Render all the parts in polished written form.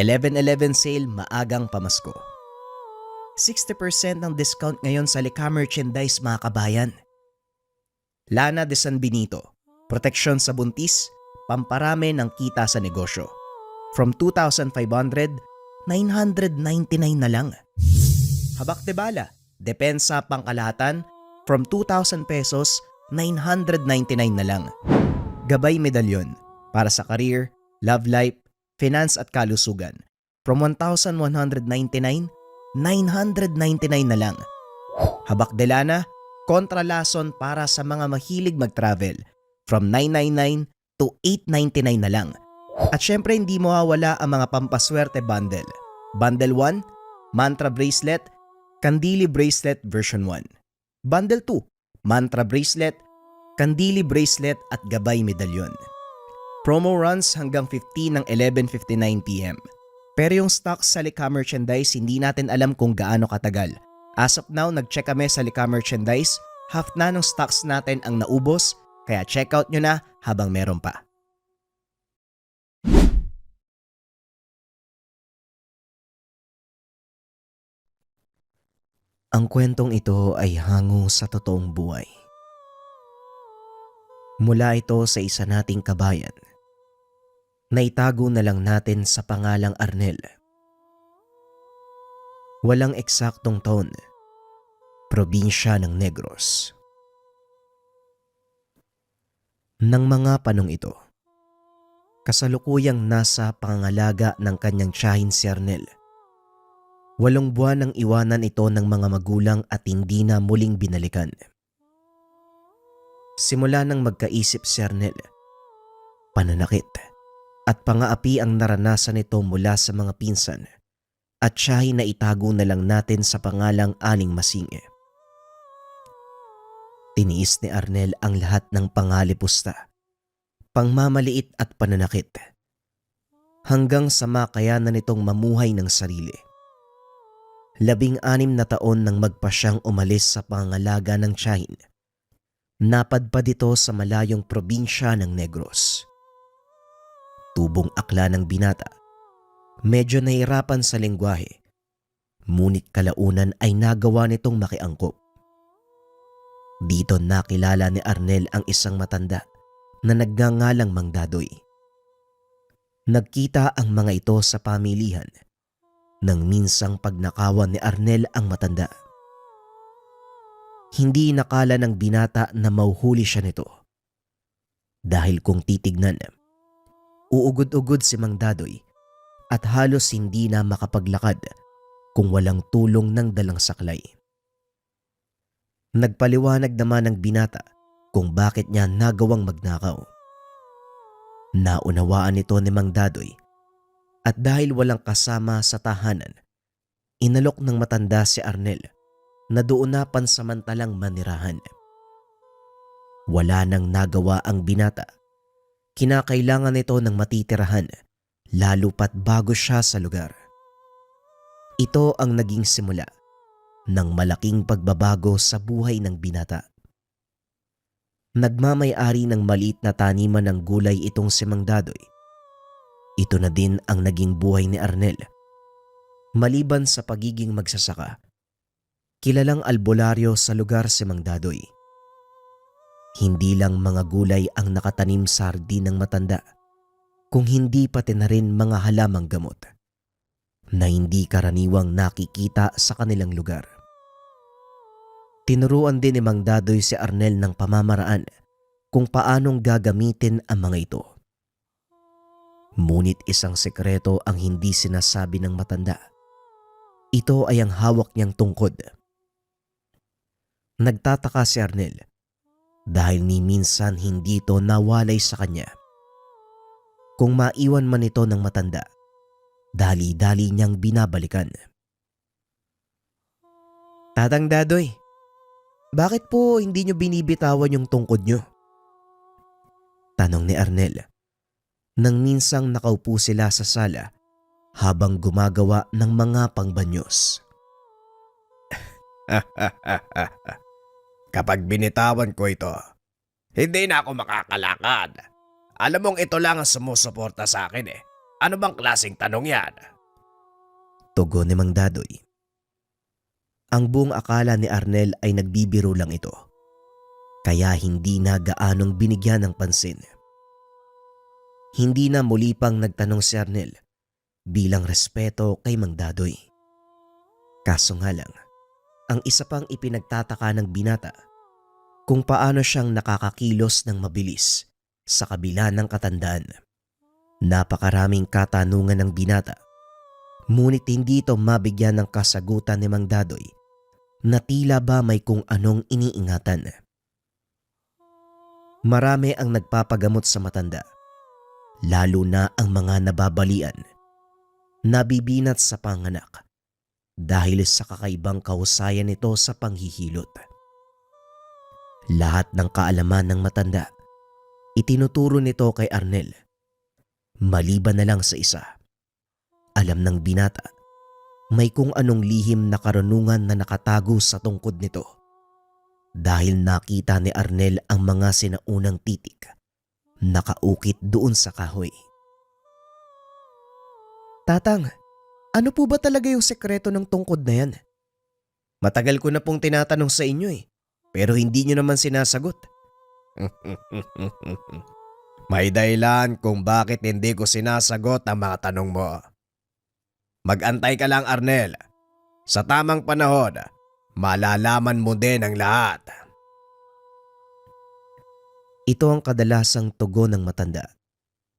11/11 sale maagang pamasko. 60% ng discount ngayon sa Lika merchandise mga kabayan. Lana de San Benito, proteksyon sa buntis, pamparami ng kita sa negosyo. From 2,500, 999 na lang. Habak de bala, depensa pangkalahatan, from 2,000 pesos, 999 na lang. Gabay medalyon para sa career, love life, finance at kalusugan. From 1,199, 999 na lang. Habak de lana, kontralason para sa mga mahilig mag-travel. From 999 to 899 na lang. At syempre hindi mawawala ang mga pampaswerte bundle. Bundle 1, Mantra Bracelet, Kandili Bracelet version 1. Bundle 2, Mantra Bracelet, Kandili Bracelet at Gabay Medalyon. Promo runs hanggang 15 ng 11:59 PM. Pero yung stocks sa Lika merchandise hindi natin alam kung gaano katagal. As of now, nag-check kami sa Lika merchandise, half na ng stocks natin ang naubos, kaya check out nyo na habang meron pa. Ang kwentong ito ay hango sa totoong buhay. Mula ito sa isa nating kabayan. Naitago na lang natin sa pangalang Arnel. Walang eksaktong taon. Probinsya ng Negros. Nang mga panong ito, kasalukuyang nasa pangangalaga ng kanyang tiyahin si Arnel. 8 buwan nang iwanan ito ng mga magulang at hindi na muling binalikan. Simula nang magkaisip si Arnel, pananakit at pangaapi ang naranasan nito mula sa mga pinsan at tiyahin na itago na lang natin sa pangalang Aling Masinge. Tiniis ni Arnel ang lahat ng pangalipusta, pangmamaliit at pananakit hanggang sa makayanan nitong mamuhay ng sarili. 16 na taon nang magpa siyang umalis sa pangangalaga ng tiyahin. Napadpad ito sa malayong probinsya ng Negros. Tubong akla ng binata. Medyo nahirapan sa lengguwahe. Ngunit kalaunan ay nagawa nitong makiangkop. Dito nakilala ni Arnel ang isang matanda na nagngangalang Mang Dadoy. Nagkita ang mga ito sa pamilihan nang minsang pagnakawan ni Arnel ang matanda. Hindi nakala ng binata na mauhuli siya nito. Dahil kung titignan, uugod-ugod si Mang Dadoy at halos hindi na makapaglakad kung walang tulong ng dalang saklay. Nagpaliwanag naman ng binata kung bakit niya nagawang magnakaw. Naunawaan ito ni Mang Dadoy at dahil walang kasama sa tahanan, inalok ng matanda si Arnel na doon na pansamantalang manirahan. Wala nang nagawa ang binata. Kinakailangan nito ng matitirahan, lalo pat bago siya sa lugar. Ito ang naging simula ng malaking pagbabago sa buhay ng binata. Nagmamay-ari ng maliit na taniman ng gulay itong si Mang Dadoy. Ito na din ang naging buhay ni Arnel. Maliban sa pagiging magsasaka, kilalang albularyo sa lugar si Mang Dadoy. Hindi lang mga gulay ang nakatanim sa hardin ng matanda, kung hindi pati na rin mga halamang gamot na hindi karaniwang nakikita sa kanilang lugar. Tinuruan din ni Mang Dadoy si Arnel ng pamamaraan kung paanong gagamitin ang mga ito. Ngunit isang sekreto ang hindi sinasabi ng matanda. Ito ay ang hawak niyang tungkod. Nagtataka si Arnel dahil ni minsan hindi ito nawalay sa kanya. Kung maiwan man ito ng matanda, dali-dali niyang binabalikan. Tatang Dadoy, bakit po hindi niyo binibitawan yung tungkod niyo? Tanong ni Arnel nang minsang nakaupo sila sa sala habang gumagawa ng mga pangbanyos. Kapag binitawan ko ito, hindi na ako makakalakad. Alam mong ito lang ang sumusuporta sa akin eh. Ano bang klaseng tanong yan? Tugon ni Mang Dadoy. Ang buong akala ni Arnel ay nagbibiro lang ito, kaya hindi na gaanong binigyan ng pansin. Hindi na muli pang nagtanong si Arnel bilang respeto kay Mang Dadoy. Kaso nga lang, ang isa pang ipinagtataka ng binata kung paano siyang nakakakilos ng mabilis sa kabila ng katandaan. Napakaraming katanungan ng binata, ngunit hindi ito mabigyan ng kasagutan ni Mang Dadoy na tila ba may kung anong iniingatan. Marami ang nagpapagamot sa matanda, lalo na ang mga nababalian, nabibinat sa panganak dahil sa kakaibang kahusayan nito sa panghihilot. Lahat ng kaalaman ng matanda, itinuturo nito kay Arnel. Maliban na lang sa isa. Alam ng binata, may kung anong lihim na karunungan na nakatago sa tungkod nito. Dahil nakita ni Arnel ang mga sinaunang titik, nakaukit doon sa kahoy. Tatang, ano po ba talaga yung sekreto ng tungkod na yan? Matagal ko na pong tinatanong sa inyo pero hindi nyo naman sinasagot. May dahilan kung bakit hindi ko sinasagot ang mga tanong mo. Mag-antay ka lang, Arnel. Sa tamang panahon, malalaman mo din ang lahat. Ito ang kadalasang tugon ng matanda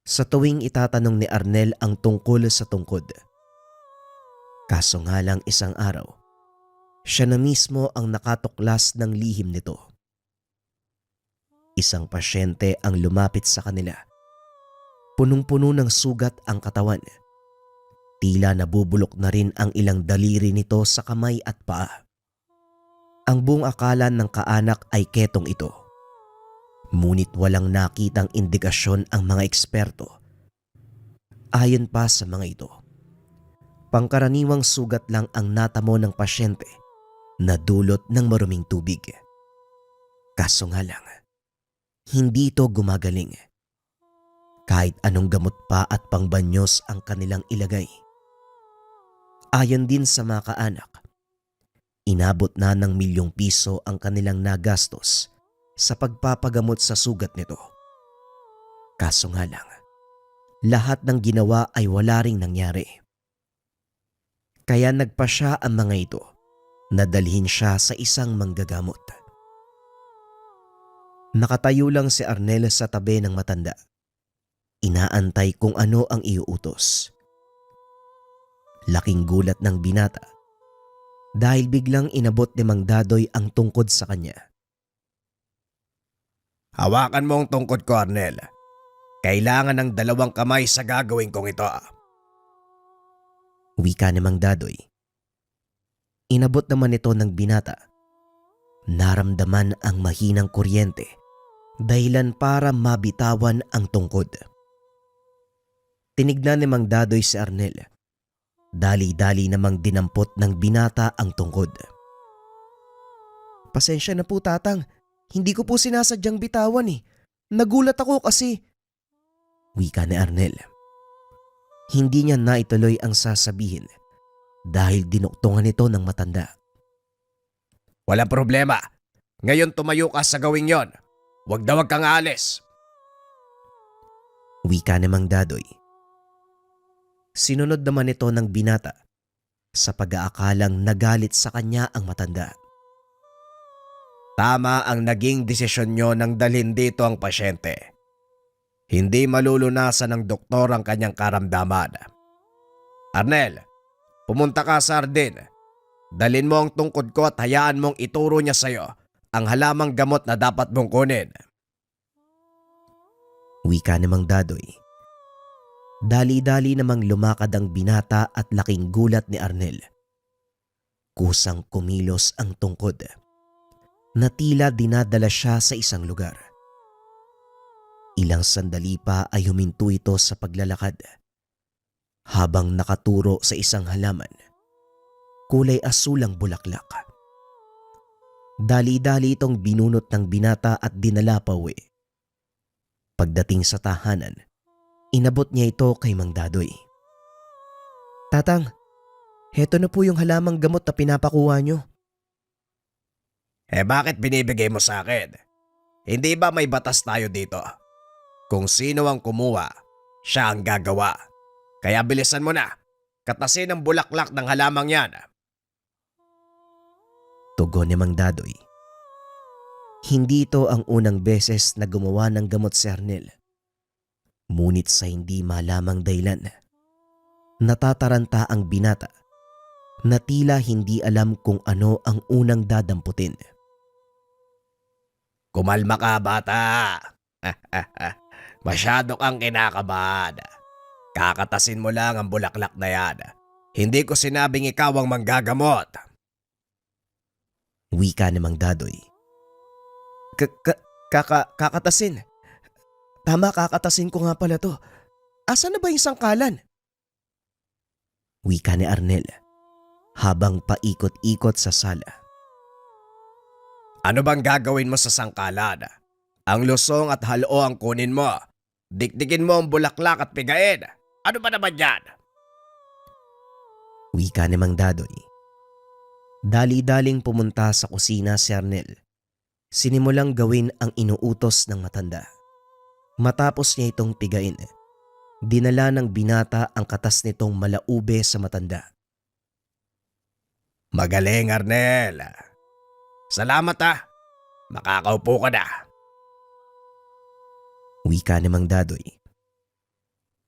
sa tuwing itatanong ni Arnel ang tungkol sa tungkod. Kaso nga lang isang araw, siya na mismo ang nakatuklas ng lihim nito. Isang pasyente ang lumapit sa kanila. Punong-puno ng sugat ang katawan. Tila nabubulok na rin ang ilang daliri nito sa kamay at paa. Ang buong akala ng kaanak ay ketong ito. Ngunit walang nakitang indikasyon ang mga eksperto. Ayon pa sa mga ito, pangkaraniwang sugat lang ang natamo ng pasyente na dulot ng maruming tubig. Kaso nga lang, hindi ito gumagaling. Kahit anong gamot pa at pangbanyos ang kanilang ilagay. Ayon din sa mga kaanak, inabot na ng milyong piso ang kanilang nagastos sa pagpapagamot sa sugat nito. Kaso nga lang, lahat ng ginawa ay wala ring nangyari. Kaya nagpasya ang mga ito na dalhin siya sa isang manggagamot. Nakatayo lang si Arnel sa tabi ng matanda. Inaantay kung ano ang iuutos. Laking gulat ng binata dahil biglang inabot ni Mang Dadoy ang tungkod sa kanya. Hawakan mo ang tungkod ko, Arnel. Kailangan ng 2 kamay sa gagawin kong ito. Wika ni Mang Dadoy. Inabot naman ito ng binata. Naramdaman ang mahinang kuryente, dahilan para mabitawan ang tungkod. Tinignan ni Mang Dadoy si Arnel. Dali-dali namang dinampot ng binata ang tungkod. Pasensya na po, tatang. Hindi ko po sinasadyang bitawan Nagulat ako kasi. Wika ni Arnel. Hindi niya naituloy ang sasabihin dahil dinuktungan ito ng matanda. Walang problema. Ngayon tumayo ka sa gawing yon. Huwag na huwag kang aalis. Wika ni Mang Dadoy. Sinunod naman ito ng binata sa pag-aakalang nagalit sa kanya ang matanda. Tama ang naging desisyon nyo nang dalhin dito ang pasyente. Hindi malulunasan ng doktor ang kanyang karamdaman. Arnel, pumunta ka sa Ardin. Dalhin mo ang tungkod ko at hayaan mong ituro niya sa'yo ang halamang gamot na dapat mong kunin. Wika ni Mang Dadoy. Dali-dali namang lumakad ang binata at laking gulat ni Arnel. Kusang kumilos ang tungkod na tila dinadala siya sa isang lugar. Ilang sandali pa ay huminto ito sa paglalakad habang nakaturo sa isang halaman. Kulay asul ang bulaklak. Dali-dali itong binunot ng binata at dinala pa uwi. Pagdating sa tahanan, Inabot niya ito kay Mang Dadoy. Tatang, heto na po yung halamang gamot na pinapakuha nyo. Bakit binibigay mo sa akin? Hindi ba may batas tayo dito? Kung sino ang kumuha, siya ang gagawa. Kaya bilisan mo na. Katasin ang bulaklak ng halamang yan. Tugon ni Mang Dadoy. Hindi ito ang unang beses na gumawa ng gamot si Arnel. Ngunit sa hindi malamang dahilan, natataranta ang binata na tila hindi alam kung ano ang unang dadamputin. Kumalma ka, bata. Masyado kang kinakabahan. Kakatasin mo lang ang bulaklak na yan. Hindi ko sinabing ikaw ang manggagamot. Wika ni Mang Dadoy. Kakatasin. Tama, kakatasin ko nga pala to. Asan na ba yung sangkalan? Wika ni Arnel habang paikot-ikot sa sala. Ano bang gagawin mo sa sangkalan? Ang lusong at halo ang kunin mo. Dikdikin mo ang bulaklak at pigain. Ano ba naman yan? Wika ni Mang Dadoy. Dali-daling pumunta sa kusina si Arnel. Sinimulang gawin ang inuutos ng matanda. Matapos niya itong pigain, dinala ng binata ang katas nitong malaube sa matanda. Magaling, Arnel. Salamat Makakaupo ka na. Wika ni Mang Dadoy.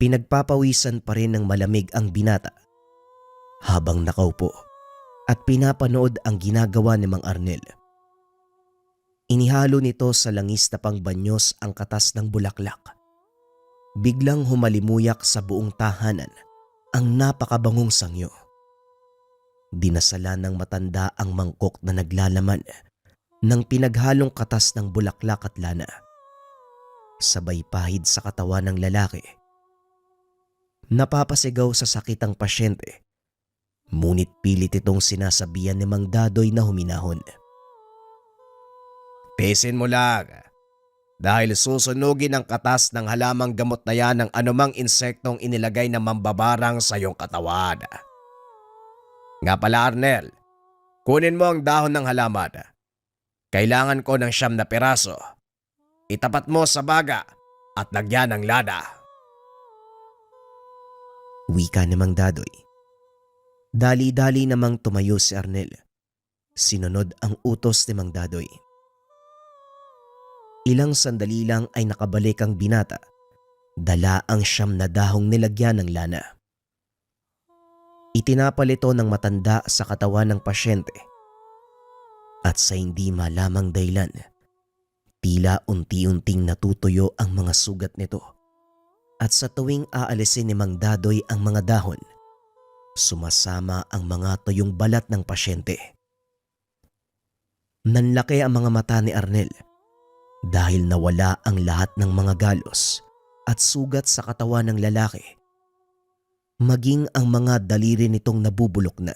Pinagpapawisan pa rin ng malamig ang binata habang nakaupo at pinapanood ang ginagawa ni Mang Arnel. Inihalo nito sa langis na pangbanyos ang katas ng bulaklak. Biglang humalimuyak sa buong tahanan ang napakabangong sangyo. Dinasala ng matanda ang mangkok na naglalaman ng pinaghalong katas ng bulaklak at lana. Sabay pahid sa katawan ng lalaki. Napapasigaw sa sakit ang pasyente, ngunit pilit itong sinasabihan ni Mang Dadoy na huminahon. Pisin mo lang. Dahil susunugin ang katas ng halamang gamot na yan ng anumang insektong inilagay na mambabarang sa iyong katawan. Nga pala, Arnel, kunin mo ang dahon ng halaman. Kailangan ko ng 9 na piraso. Itapat mo sa baga at lagyan ng lana. Wika ni Mang Dadoy. Dali-dali namang tumayo si Arnel. Sinunod ang utos ni Mang Dadoy. Ilang sandali lang ay nakabalik ang binata. Dala ang 9 na dahong nilagyan ng lana. Itinapal ito ng matanda sa katawan ng pasyente. At sa hindi malamang dahilan, tila unti-unting natutuyo ang mga sugat nito. At sa tuwing aalisin ni Mang Dadoy ang mga dahon, sumasama ang mga tuyong balat ng pasyente. Nanlaki ang mga mata ni Arnel dahil nawala ang lahat ng mga galos at sugat sa katawan ng lalaki. Maging ang mga daliri nitong nabubulok na,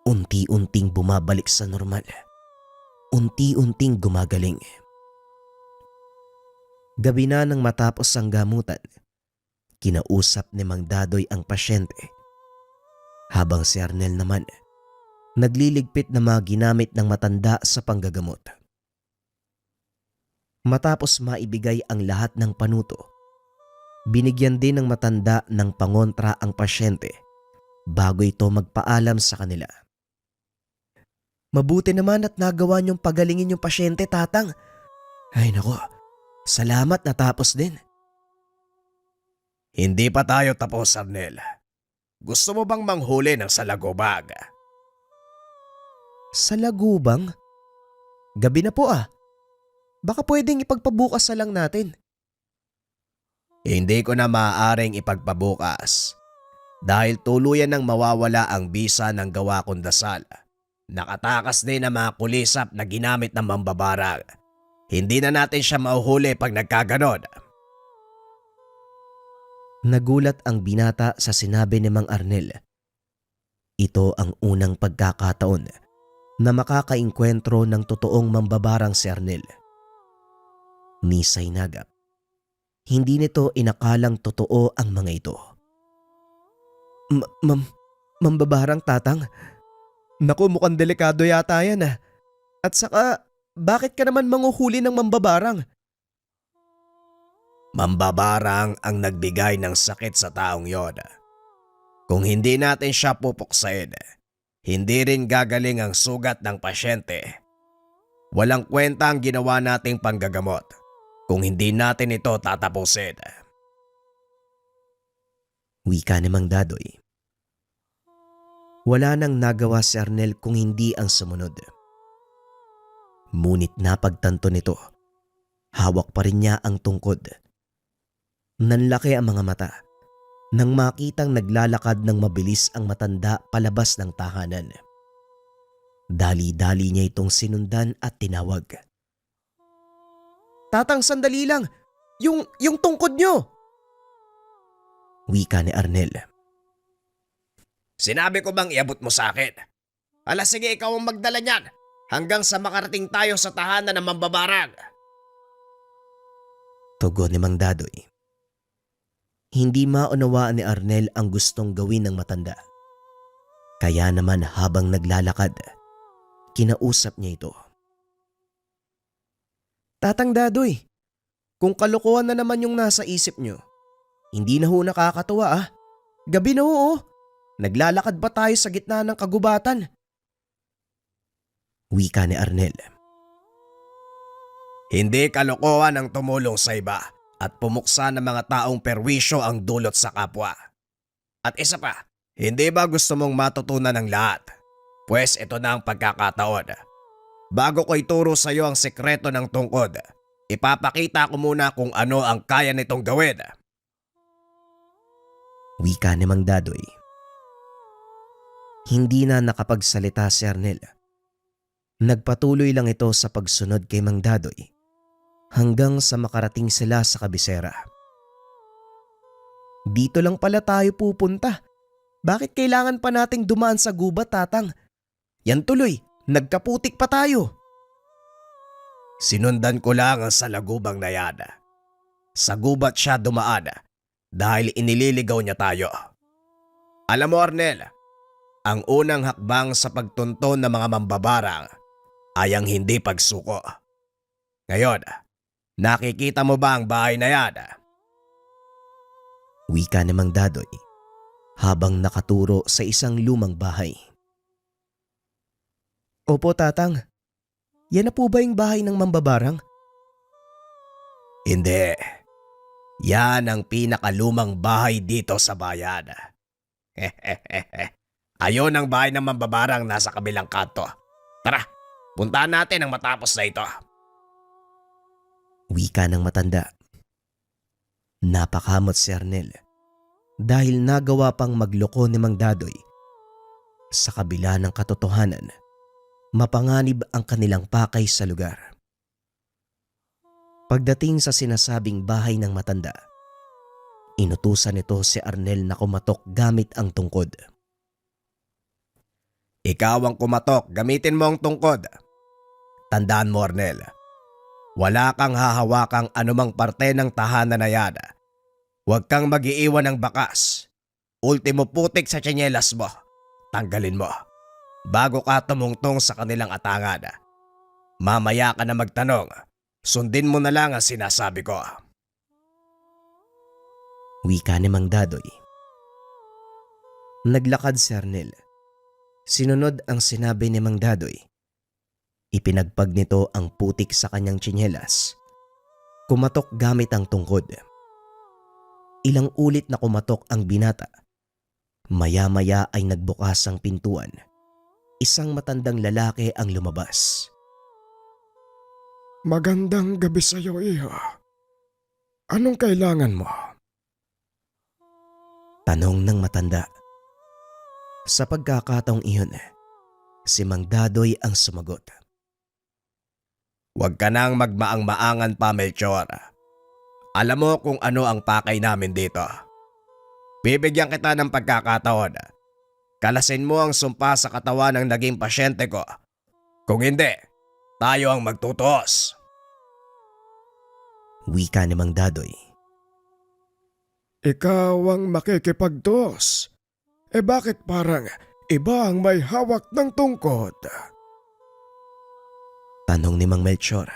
unti-unting bumabalik sa normal. Unti-unting gumagaling. Gabi na nang matapos ang gamutan, kinausap ni Mang Dadoy ang pasyente. Habang si Arnel naman, nagliligpit na mga ginamit ng matanda sa panggagamot. Matapos maibigay ang lahat ng panuto, binigyan din ng matanda ng pangontra ang pasyente bago ito magpaalam sa kanila. Mabuti naman at nagawa niyong pagalingin yung pasyente, tatang. Ay nako, salamat natapos din. Hindi pa tayo tapos, Arnel. Gusto mo bang manghuli ng salagubag? Salagubang? Gabi na po Baka pwedeng ipagpabukas na lang natin. Hindi ko na maaaring ipagpabukas dahil tuluyan nang mawawala ang bisa ng gawa kong dasal. Nakatakas din ang mga kulisap na ginamit ng mambabarang. Hindi na natin siya mauhuli pag nagkaganon. Nagulat ang binata sa sinabi ni Mang Arnel. Ito ang unang pagkakataon na makakainkwentro ng totoong mambabarang si Arnel. Ni Sainagap, Hindi nito inakalang totoo ang mga ito. Mambabarang tatang, naku mukhang delikado yata yan ah. At saka, bakit ka naman manguhuli ng mambabarang? Mambabarang ang nagbigay ng sakit sa taong yon. Kung hindi natin siya pupuksain, hindi rin gagaling ang sugat ng pasyente. Walang kwenta ang ginawa nating panggagamot kung hindi natin ito tatapusin. Wika ni Mang Dadoy. Wala nang nagawa si Arnel kung hindi ang sumunod. Ngunit napagtanto nito, hawak pa rin niya ang tungkod. Nanlaki ang mga mata nang makitang naglalakad ng mabilis ang matanda palabas ng tahanan. Dali-dali niya itong sinundan at tinawag. Tatang, sandali lang! Yung tungkod niyo! Wika ni Arnel. Sinabi ko bang iabot mo sa akin? Ala sige, ikaw ang magdala niyan hanggang sa makarating tayo sa tahanan ng mambabarang. Tugon ni Mang Dadoy. Hindi maunawaan ni Arnel ang gustong gawin ng matanda. Kaya naman habang naglalakad, kinausap niya ito. Tatang Dadoy, kung kalokohan na naman yung nasa isip niyo, hindi na ho nakakatuwa ah. Gabi na ho oh. Naglalakad ba tayo sa gitna ng kagubatan? Wika ni Arnel. Hindi kalokohan ang tumulong sa iba at pumuksa ng mga taong perwisyo ang dulot sa kapwa. At isa pa, hindi ba gusto mong matutunan ng lahat? Pues ito na ang pagkakataon. Bago ko ituro sa iyo ang sekreto ng tungkod, ipapakita ko muna kung ano ang kaya nitong gawin. Wika ni Mang Dadoy. Hindi na nakapagsalita si Arnel. Nagpatuloy lang ito sa pagsunod kay Mang Dadoy hanggang sa makarating sila sa kabisera. Dito lang pala tayo pupunta. Bakit kailangan pa nating dumaan sa gubat, tatang? Yan tuloy, nagkaputik pa tayo. Sinundan ko lang ang salagubang na yan. Sa gubat siya dumaan dahil inililigaw niya tayo. Alam mo Arnel, ang unang hakbang sa pagtunton ng mga mambabarang ay ang hindi pagsuko. Ngayon, nakikita mo ba ang bahay na yan? Wika ni Mang Dadoy habang nakaturo sa isang lumang bahay. Opo tatang, yan na po ba yung bahay ng mambabarang? Hindi. Yan ang pinakalumang bahay dito sa bayan. Ayon ang bahay ng mambabarang nasa kabilang kanto. Tara, puntahan natin ang matapos na ito. Wika ng matanda. Napakamot si Arnel dahil nagawa pang magloko ni Mang Dadoy. Sa kabila ng katotohanan, mapanganib ang kanilang pakay sa lugar. Pagdating sa sinasabing bahay ng matanda, inutusan nito si Arnel na kumatok gamit ang tungkod. Ikaw ang kumatok, gamitin mo ang tungkod. Tandaan mo Arnel, wala kang hahawakang anumang parte ng tahanan na yan. Huwag kang mag-iiwan ng bakas. Ultimo putik sa tsinelas mo. Tanggalin mo. Bago ka tumungtong sa kanilang atangan. Mamaya ka na magtanong. Sundin mo na lang ang sinasabi ko. Wika ni Mang Dadoy. Naglakad si Arnel. Sinunod ang sinabi ni Mang Dadoy. Ipinagpag nito ang putik sa kanyang tsinelas. Kumatok gamit ang tungkod. Ilang ulit na kumatok ang binata. Maya-maya ay nagbukas ang pintuan. Isang matandang lalaki ang lumabas. Magandang gabi sa iyo, iha. Anong kailangan mo? Tanong ng matanda. Sa pagkakataong iyon, si Mang Dadoy ang sumagot. Huwag ka nang magmaang-maangan pa, Melchor. Alam mo kung ano ang pakay namin dito. Bibigyan kita ng pagkakataon. Kalasin mo ang sumpa sa katawan ng naging pasyente ko. Kung hindi, tayo ang magtutuos. Wika ni Mang Dadoy. Ikaw ang makikipagdos. Bakit parang iba ang may hawak ng tungkod? Tanong ni Mang Melchor.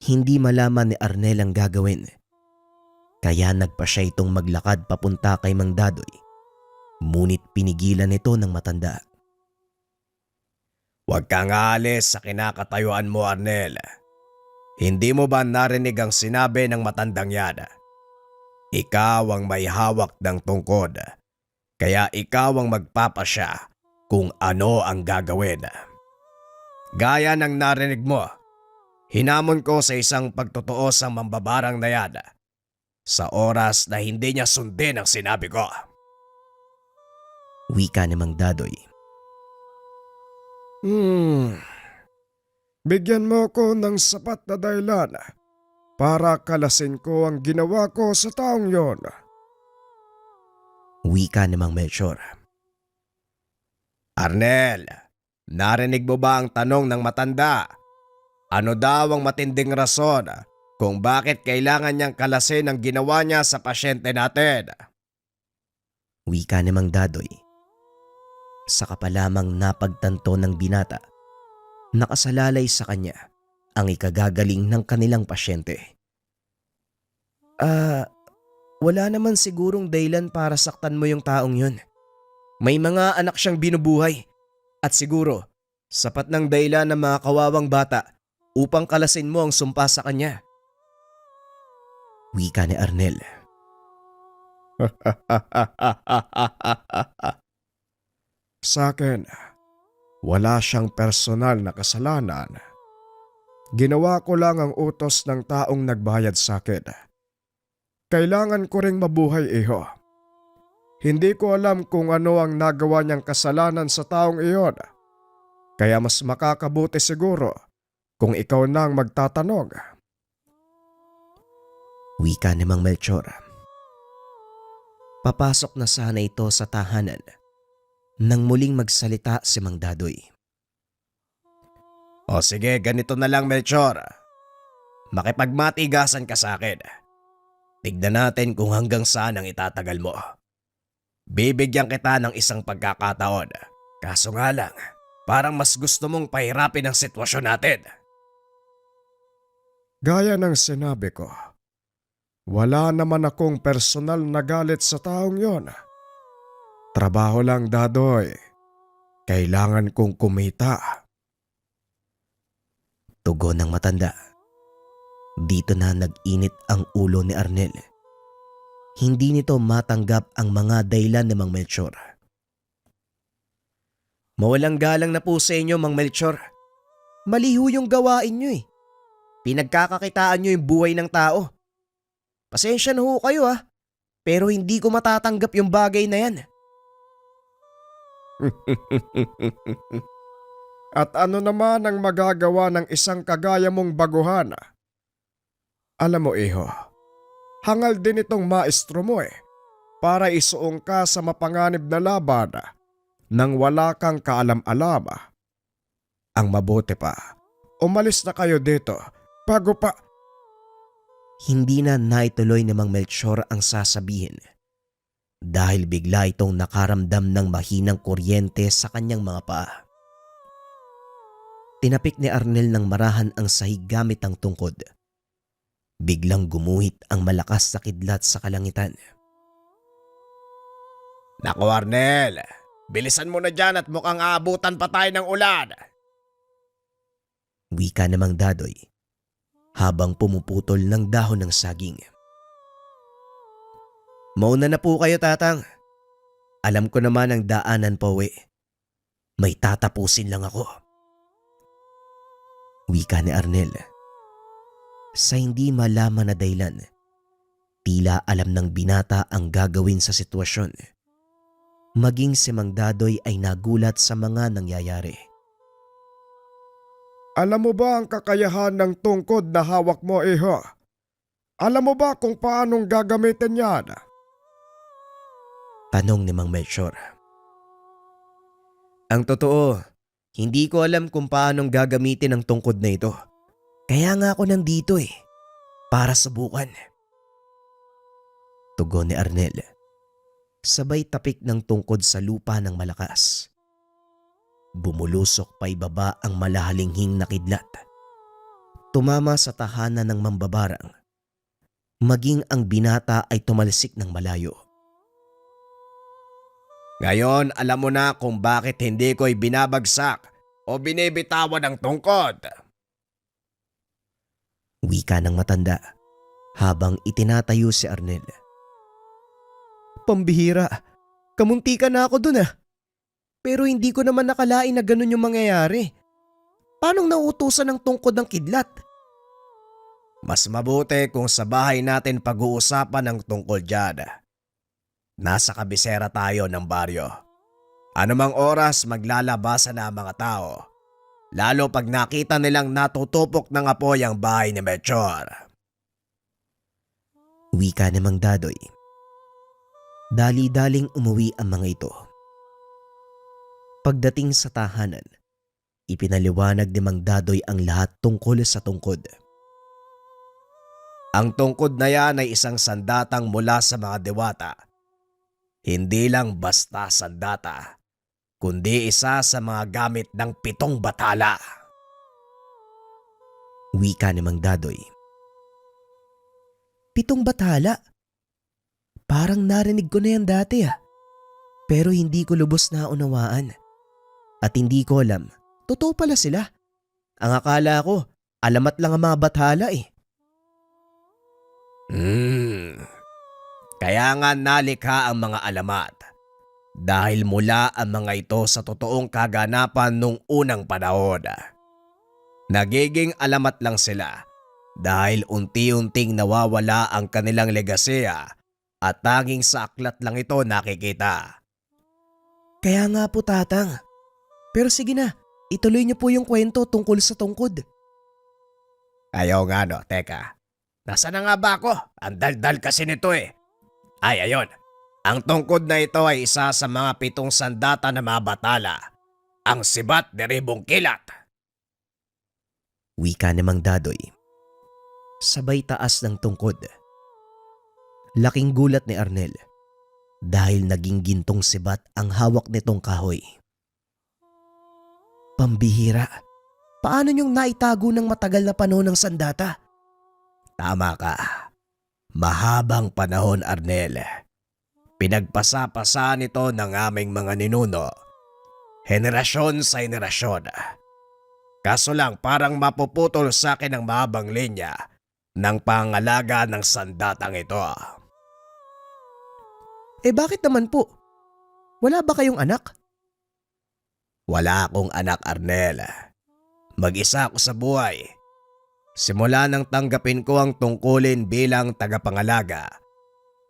Hindi malaman ni Arnel ang gagawin. Kaya nagpa siya itong maglakad papunta kay Mang Dadoy. Ngunit pinigilan ito ng matanda. Huwag kang aalis sa kinakatayuan mo, Arnel. Hindi mo ba narinig ang sinabi ng matandang yan? Ikaw ang may hawak ng tungkod, kaya ikaw ang magpapasya kung ano ang gagawin. Gaya ng narinig mo, hinamon ko sa isang pagtutuos ang mambabarang na yan sa oras na hindi niya sundin ang sinabi ko. Wika ni Mang Dadoy. Bigyan mo ko ng sapat na dahilan para kalasin ko ang ginawa ko sa taong yon. Wika ni Mang Melchor. Arnel, narinig mo ba ang tanong ng matanda? Ano daw ang matinding rason kung bakit kailangan niyang kalasin ang ginawa niya sa pasyente natin? Wika ni Mang Dadoy. Saka pa lamang napagtanto ng binata, nakasalalay sa kanya ang ikagagaling ng kanilang pasyente. Wala naman sigurong dahilan para saktan mo yung taong yun. May mga anak siyang binubuhay at siguro sapat ng dahilan ng mga kawawang bata upang kalasin mo ang sumpa sa kanya. Wika ni Arnel. Sa akin, wala siyang personal na kasalanan. Ginawa ko lang ang utos ng taong nagbayad sa akin. Kailangan ko ring mabuhay, iho. Hindi ko alam kung ano ang nagawa niyang kasalanan sa taong iyon. Kaya mas makakabuti siguro kung ikaw na ang magtatanong. Wika ni Mang Melchor. Papasok na sana ito sa tahanan nang muling magsalita si Mang Dadoy. O sige, ganito na lang, Melchor. Makipagmatigasan ka sa akin. Tignan natin kung hanggang saan ang itatagal mo. Bibigyan kita ng isang pagkakataon. Kaso nga lang, parang mas gusto mong pahirapin ang sitwasyon natin. Gaya ng sinabi ko, wala naman akong personal na galit sa taong yon. Trabaho lang, Dadoy. Kailangan kong kumita. Tugon ng matanda. Dito na nag-init ang ulo ni Arnel. Hindi nito matanggap ang mga dahilan ni Mang Melchor. Mawalang galang na po sa inyo, Mang Melchor. Maliho yung gawain nyo eh. Pinagkakakitaan nyo yung buhay ng tao. Pasensya na ho kayo pero hindi ko matatanggap yung bagay na yan. At ano naman ang magagawa ng isang kagaya mong baguhan? Alam mo, iho, hangal din itong maestro mo para isuong ka sa mapanganib na laban nang wala kang kaalam-alam. Ang mabuti pa, umalis na kayo dito bago pa... Hindi na naituloy ni Mang Melchor ang sasabihin dahil bigla itong nakaramdam ng mahinang kuryente sa kanyang mga paa. Tinapik ni Arnel ng marahan ang sahig gamit ang tungkod. Biglang gumuhit ang malakas na kidlat sa kalangitan. Naku, Arnel, bilisan mo na dyan at mukhang aabutan pa tayo ng ulan. Wika ni Mang Dadoy habang pumuputol ng dahon ng saging. Mauna na po kayo, tatang. Alam ko naman ang daanan pa uwi. May tatapusin lang ako. Wika ni Arnel. Sa hindi malaman na dahilan, tila alam ng binata ang gagawin sa sitwasyon. Maging si Mang Dadoy ay nagulat sa mga nangyayari. Alam mo ba ang kakayahan ng tungkod na hawak mo, iho? Alam mo ba kung paanong gagamitin yan? Tanong ni Mang Melchor. Ang totoo, hindi ko alam kung paanong gagamitin ang tungkod na ito. Kaya nga ako nandito para subukan. Tugon ni Arnel. Sabay tapik ng tungkod sa lupa ng malakas. Bumulusok pa ibaba ang malahalinghing na kidlat. Tumama sa tahanan ng mambabarang. Maging ang binata ay tumalsik ng malayo. Ngayon alam mo na kung bakit hindi ko'y binabagsak o binibitawan ng tungkod. Wika ng matanda habang itinatayo si Arnel. Pambihira, kamunti ka na ako dun Pero hindi ko naman nakalain na ganun yung mangyayari. Paanong nauutusan ng tungkod ng kidlat? Mas mabuti kung sa bahay natin pag-uusapan ang tungkol dyan. Nasa kabisera tayo ng baryo. Anumang oras maglalabasan na ang mga tao. Lalo pag nakita nilang natutupok ng apoy ang bahay ni Melchor. Wika ni Mang Dadoy. Dali-daling umuwi ang mga ito. Pagdating sa tahanan, ipinaliwanag ni Mang Dadoy ang lahat tungkol sa tungkod. Ang tungkod na yan ay isang sandatang mula sa mga dewata. Hindi lang basta sandata, kundi isa sa mga gamit ng 7 bathala. Wika ni Mang Dadoy. 7 bathala? Parang narinig ko na yan dati Pero hindi ko lubos na unawaan. At hindi ko alam, totoo pala sila. Ang akala ko, alamat lang ang mga bathala Kaya nga nalikha ang mga alamat. Dahil mula ang mga ito sa totoong kaganapan nung unang panahon. Nagiging alamat lang sila dahil unti-unting nawawala ang kanilang legasya at tanging sa aklat lang ito nakikita. Kaya nga po, Tatang. Pero sige na, ituloy niyo po yung kwento tungkol sa tungkod. Ayaw nga no, teka. Nasaan na nga ba ako? Ang daldal kasi nito Ay, ayon. Ang tungkod na ito ay isa sa mga 7 sandata na mga batala. Ang sibat ni Ribong Kilat. Wika ni Mang Dadoy. Sabay taas ng tungkod. Laking gulat ni Arnel dahil naging gintong sibat ang hawak nitong kahoy. Pambihira, paano niyong naitago ng matagal na panahon ng sandata? Tama ka. Mahabang panahon, Arnel. Pinagpasa-pasa nito ng aming mga ninuno. Henerasyon sa henerasyon. Kaso lang parang mapuputol sa akin ang mahabang linya ng pangalaga ng sandatang ito. Bakit naman po? Wala ba kayong anak? Wala akong anak, Arnel. Mag-isa ako sa buhay. Simula nang tanggapin ko ang tungkulin bilang tagapangalaga,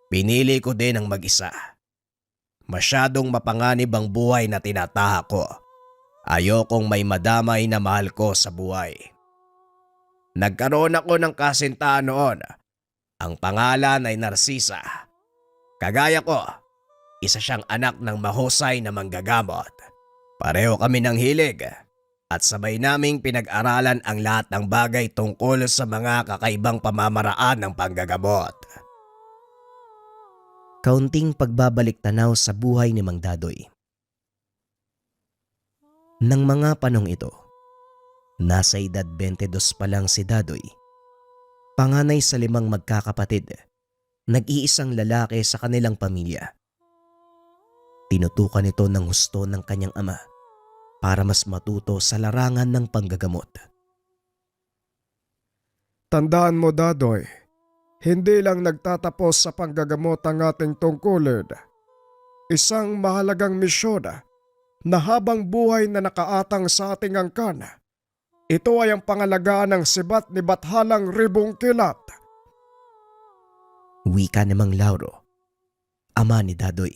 pinili ko din ang mag-isa. Masyadong mapanganib ang buhay na tinataha ko. Ayokong may madamay na mahal ko sa buhay. Nagkaroon ako ng kasintahan noon. Ang pangalan ay Narcisa. Kagaya ko, isa siyang anak ng mahusay na manggagamot. Pareho kami ng hilig at sabay naming pinag-aralan ang lahat ng bagay tungkol sa mga kakaibang pamamaraan ng panggagamot. Kaunting pagbabalik tanaw sa buhay ni Mang Dadoy. Nang mga panong ito, nasa edad 22 pa lang si Dadoy. Panganay sa 5 magkakapatid, nag-iisang lalaki sa kanilang pamilya. Tinutukan ito ng husto ng kanyang ama para mas matuto sa larangan ng panggagamot. Tandaan mo, Dadoy, hindi lang nagtatapos sa panggagamot ang ating tungkulin. Isang mahalagang misyon na habang buhay na nakaatang sa ating angkan. Ito ay ang pangalagaan ng sibat ni Bathalang Ribong Kilat. Wika ni Mang Lauro, ama ni Dadoy.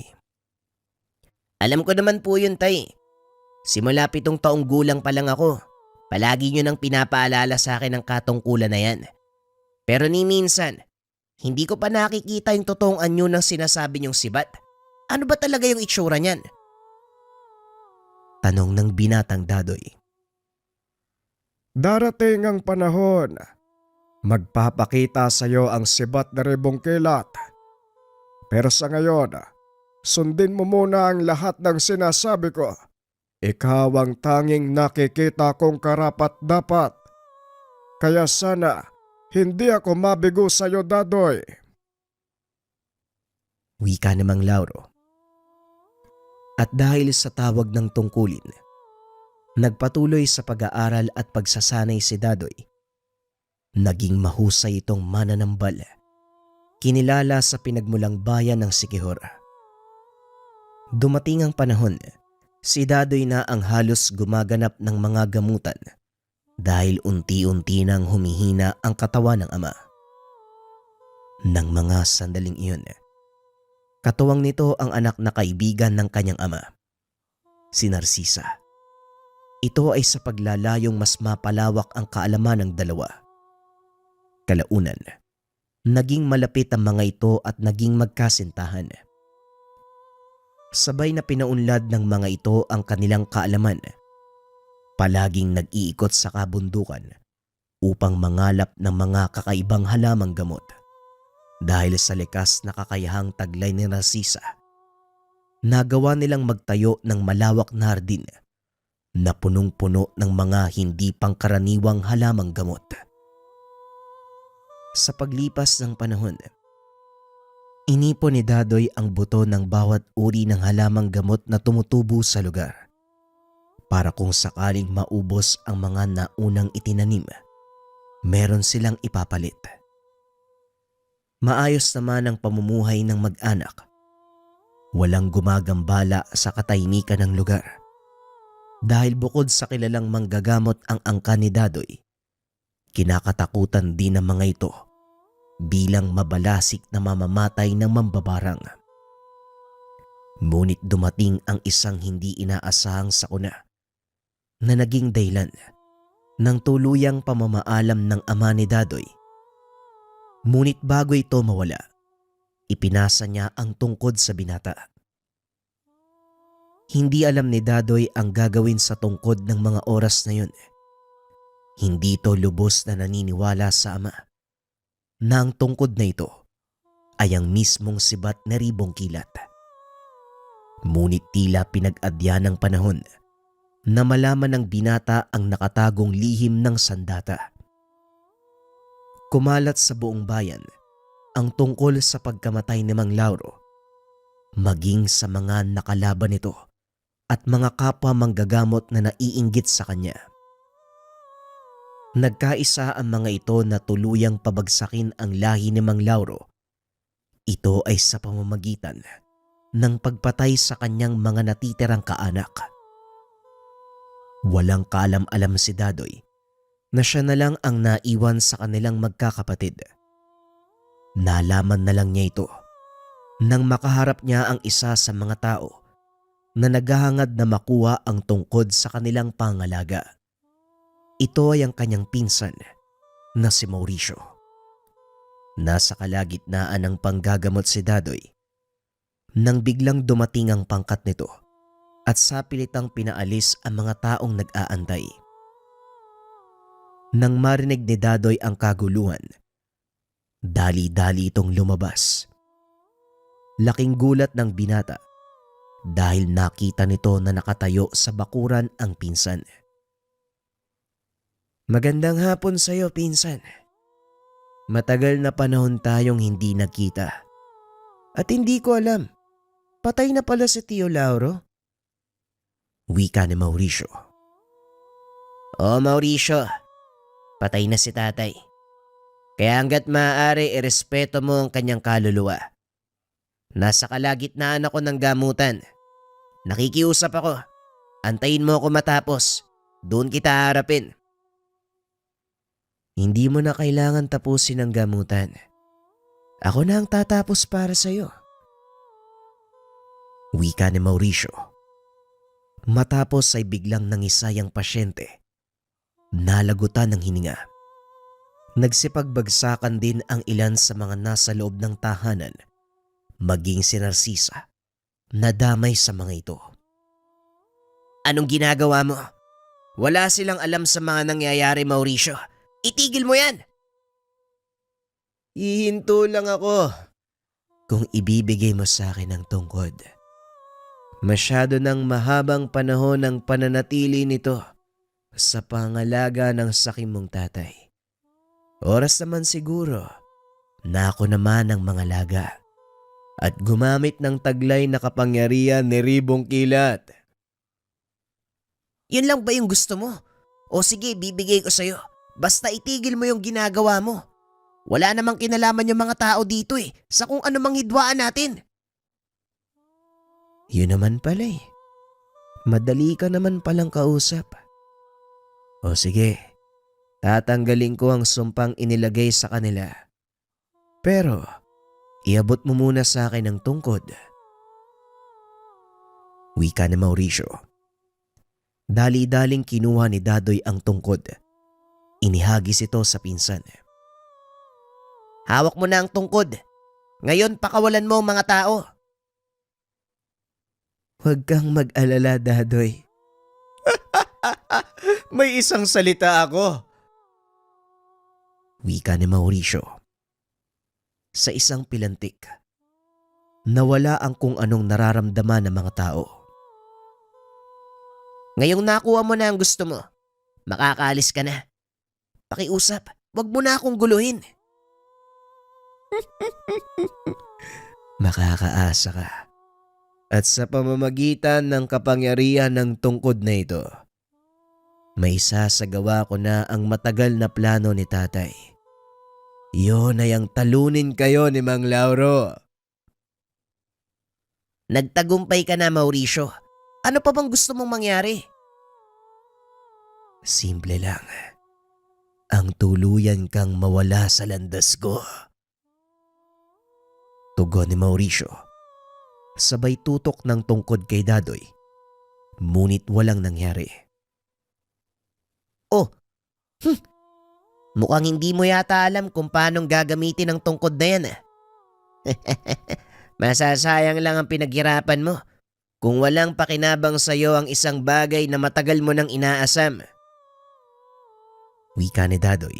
Alam ko naman po yun, Tay. Simula 7 taong gulang pa lang ako. Palagi nyo nang pinapaalala sa akin ang katungkulan na yan. Pero ni minsan, hindi ko pa nakikita yung totoong anyo ng sinasabi nyong sibat. Ano ba talaga yung itsura niyan? Tanong ng binatang Dadoy. Darating ang panahon. Magpapakita sa iyo ang sibat na Ribong Kilat. Pero sa ngayon, sundin mo muna ang lahat ng sinasabi ko. Ikaw ang tanging nakikita kong karapat-dapat. Kaya sana hindi ako mabigo sa iyo, Dadoy. Wika ni Mang Lauro. At dahil sa tawag ng tungkulin, nagpatuloy sa pag-aaral at pagsasanay si Dadoy. Naging mahusay itong mananambal. Kinilala sa pinagmulang bayan ng Siquijor. Dumating ang panahon, si Dadoy na ang halos gumaganap ng mga gamutan dahil unti-unti nang humihina ang katawan ng ama. Nang mga sandaling iyon, katuwang nito ang anak na kaibigan ng kanyang ama, si Narcisa. Ito ay sa paglalayong mas mapalawak ang kaalaman ng dalawa. Kalaunan, naging malapit ang mga ito at naging magkasintahan. Sabay na pinaunlad ng mga ito ang kanilang kaalaman. Palaging nag-iikot sa kabundukan upang mangalap ng mga kakaibang halamang gamot. Dahil sa likas na kakayahang taglay ni Narcisa, nagawa nilang magtayo ng malawak na hardin na punong-puno ng mga hindi pangkaraniwang halamang gamot. Sa paglipas ng panahon, inipon ni Dadoy ang buto ng bawat uri ng halamang gamot na tumutubo sa lugar para kung sakaling maubos ang mga naunang itinanim, meron silang ipapalit. Maayos naman ang pamumuhay ng mag-anak. Walang gumagambala sa katahimikan ng lugar. Dahil bukod sa kilalang manggagamot ang angkan ni Dadoy, kinakatakutan din ng mga ito bilang mabalasik na mamamatay ng mambabarang. Ngunit dumating ang isang hindi inaasahang sakuna na naging dahilan ng tuluyang pamamaalam ng ama ni Dadoy. Ngunit bago ito mawala, ipinasa niya ang tungkod sa binata. Hindi alam ni Dadoy ang gagawin sa tungkod ng mga oras na yun. Hindi ito lubos na naniniwala sa ama na ang tungkod na ito ay ang mismong sibat na ribong kilat. Ngunit tila pinag-adya ng panahon na malaman ng binata ang nakatagong lihim ng sandata. Kumalat sa buong bayan ang tungkol sa pagkamatay ni Mang Lauro, maging sa mga nakalaban nito at mga kapwa manggagamot na naiinggit sa kanya. Nagkaisa ang mga ito na tuluyang pabagsakin ang lahi ni Mang Lauro. Ito ay sa pamamagitan ng pagpatay sa kanyang mga natitirang kaanak. Walang kaalam-alam si Dadoy na siya na lang ang naiwan sa kanilang magkakapatid. Nalaman na lang niya ito nang makaharap niya ang isa sa mga tao na naghahangad na makuha ang tungkod sa kanilang pangalaga. Ito ay ang kanyang pinsan na si Mauricio. Nasa kalagitnaan ng panggagamot si Dadoy nang biglang dumating ang pangkat nito at sapilitang pinaalis ang mga taong nag-aantay. Nang marinig ni Dadoy ang kaguluhan, dali-dali itong lumabas. Laking gulat ng binata dahil nakita nito na nakatayo sa bakuran ang pinsan. Magandang hapon sa iyo, pinsan. Matagal na panahon tayong hindi nagkita. At hindi ko alam, patay na pala si Tio Lauro. Wika ni Mauricio. O Mauricio, patay na si tatay. Kaya hanggat maaari irespeto mo ang kanyang kaluluwa. Nasa kalagitnaan ako ng gamutan. Nakikiusap ako. Antayin mo ako matapos. Doon kita harapin. Hindi mo na kailangan tapusin ang gamutan. Ako na ang tatapos para sa iyo. Wika ni Mauricio. Matapos ay biglang nangisay ang pasyente. Nalagutan ng hininga. Nagsipagbagsakan din ang ilan sa mga nasa loob ng tahanan, maging si Narcisa, nadamay sa mga ito. Anong ginagawa mo? Wala silang alam sa mga nangyayari, Mauricio. Itigil mo yan! Hihinto lang ako. kung ibibigay mo sa akin ang tungkod. Masyado ng mahabang panahon ang pananatili nito sa pangalaga ng sakim mong tatay. Oras naman siguro na ako naman ang mangalaga at gumamit ng taglay na kapangyarihan ni Ribong Kilat. Yun lang ba yung gusto mo? O sige, bibigay ko sa'yo. Basta itigil mo yung ginagawa mo. Wala namang kinalaman yung mga tao dito sa kung ano mang hidwaan natin. Yun naman pala Madali ka naman palang kausap. O sige, tatanggalin ko ang sumpang inilagay sa kanila. Pero, iabot mo muna sa akin ang tungkod. Wika ni Mauricio. Dali-daling kinuha ni Dadoy ang tungkod. Inihagis ito sa pinsan. Hawak mo na ang tungkod. Ngayon pakawalan mo ang mga tao. Huwag kang mag-alala, Dadoy. May isang salita ako. Wika ni Mauricio. Sa isang pilantik, nawala ang kung anong nararamdaman ng mga tao. Ngayong nakuha mo na ang gusto mo, makakaalis ka na. Pakiusap, wag mo na akong guluhin. Makakaasa ka. At sa pamamagitan ng kapangyarihan ng tungkod na ito, may sasagawa ko na ang matagal na plano ni tatay. Yun ay ang talunin kayo ni Mang Lauro. Nagtagumpay ka na, Mauricio. Ano pa bang gusto mong mangyari? Simple lang. Ang tuluyan kang mawala sa landas ko. Tugon ni Mauricio. Sabay tutok ng tungkod kay Dadoy. Ngunit walang nangyari. Oh, mukhang hindi mo yata alam kung paano gagamitin ang tungkod na yan. Masasayang lang ang pinaghirapan mo kung walang pakinabang sa'yo ang isang bagay na matagal mo nang inaasam. Wika ni Dadoy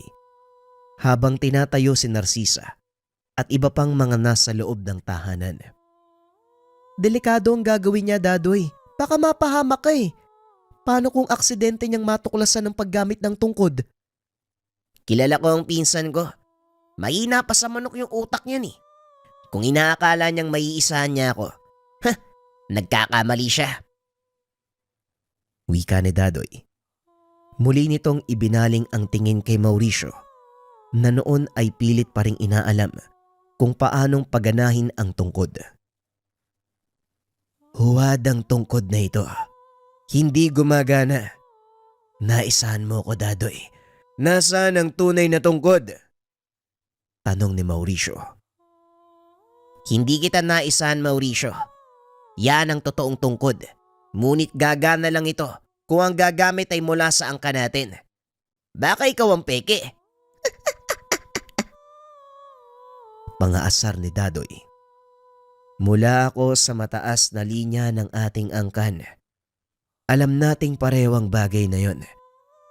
habang tinatayo si Narcisa at iba pang mga nasa loob ng tahanan. Delikado ang gagawin niya, Dadoy. Baka mapahamak ka Paano kung aksidente niyang matuklasan ng paggamit ng tungkod? Kilala ko ang pinsan ko. Mahina pa sa manok yung utak niyan Kung inaakala niyang maiisahan niya ako, nagkakamali siya. Wika ni Dadoy. Muli nitong ibinaling ang tingin kay Mauricio na noon ay pilit pa ring inaalam kung paanong paganahin ang tungkod. Huwad ang tungkod na ito. Hindi gumagana. Naisahan mo ko, Dadoy. Nasaan ang tunay na tungkod? Tanong ni Mauricio. Hindi kita naisahan, Mauricio. Yan ang totoong tungkod. Ngunit gagana lang ito kung ang gagamit ay mula sa angka natin. Baka ikaw ang peke. Pangaasar ni Dadoy. Mula ako sa mataas na linya ng ating angkan. Alam nating parehong bagay na yon.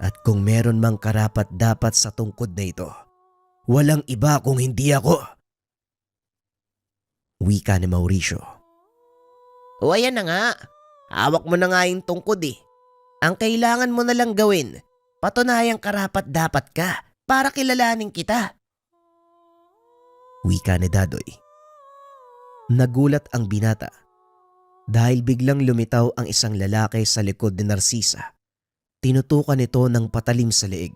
At kung meron mang karapat dapat sa tungkod na ito, walang iba kung hindi ako. Wika ni Mauricio. O ayan na nga. Hawak mo na nga yung tungkod Ang kailangan mo na lang gawin, patunayang karapat dapat ka para kilalanin kita. Wika ni Dadoy. Nagulat ang binata dahil biglang lumitaw ang isang lalaki sa likod ni Narcisa. Tinutukan ito ng patalim sa leeg.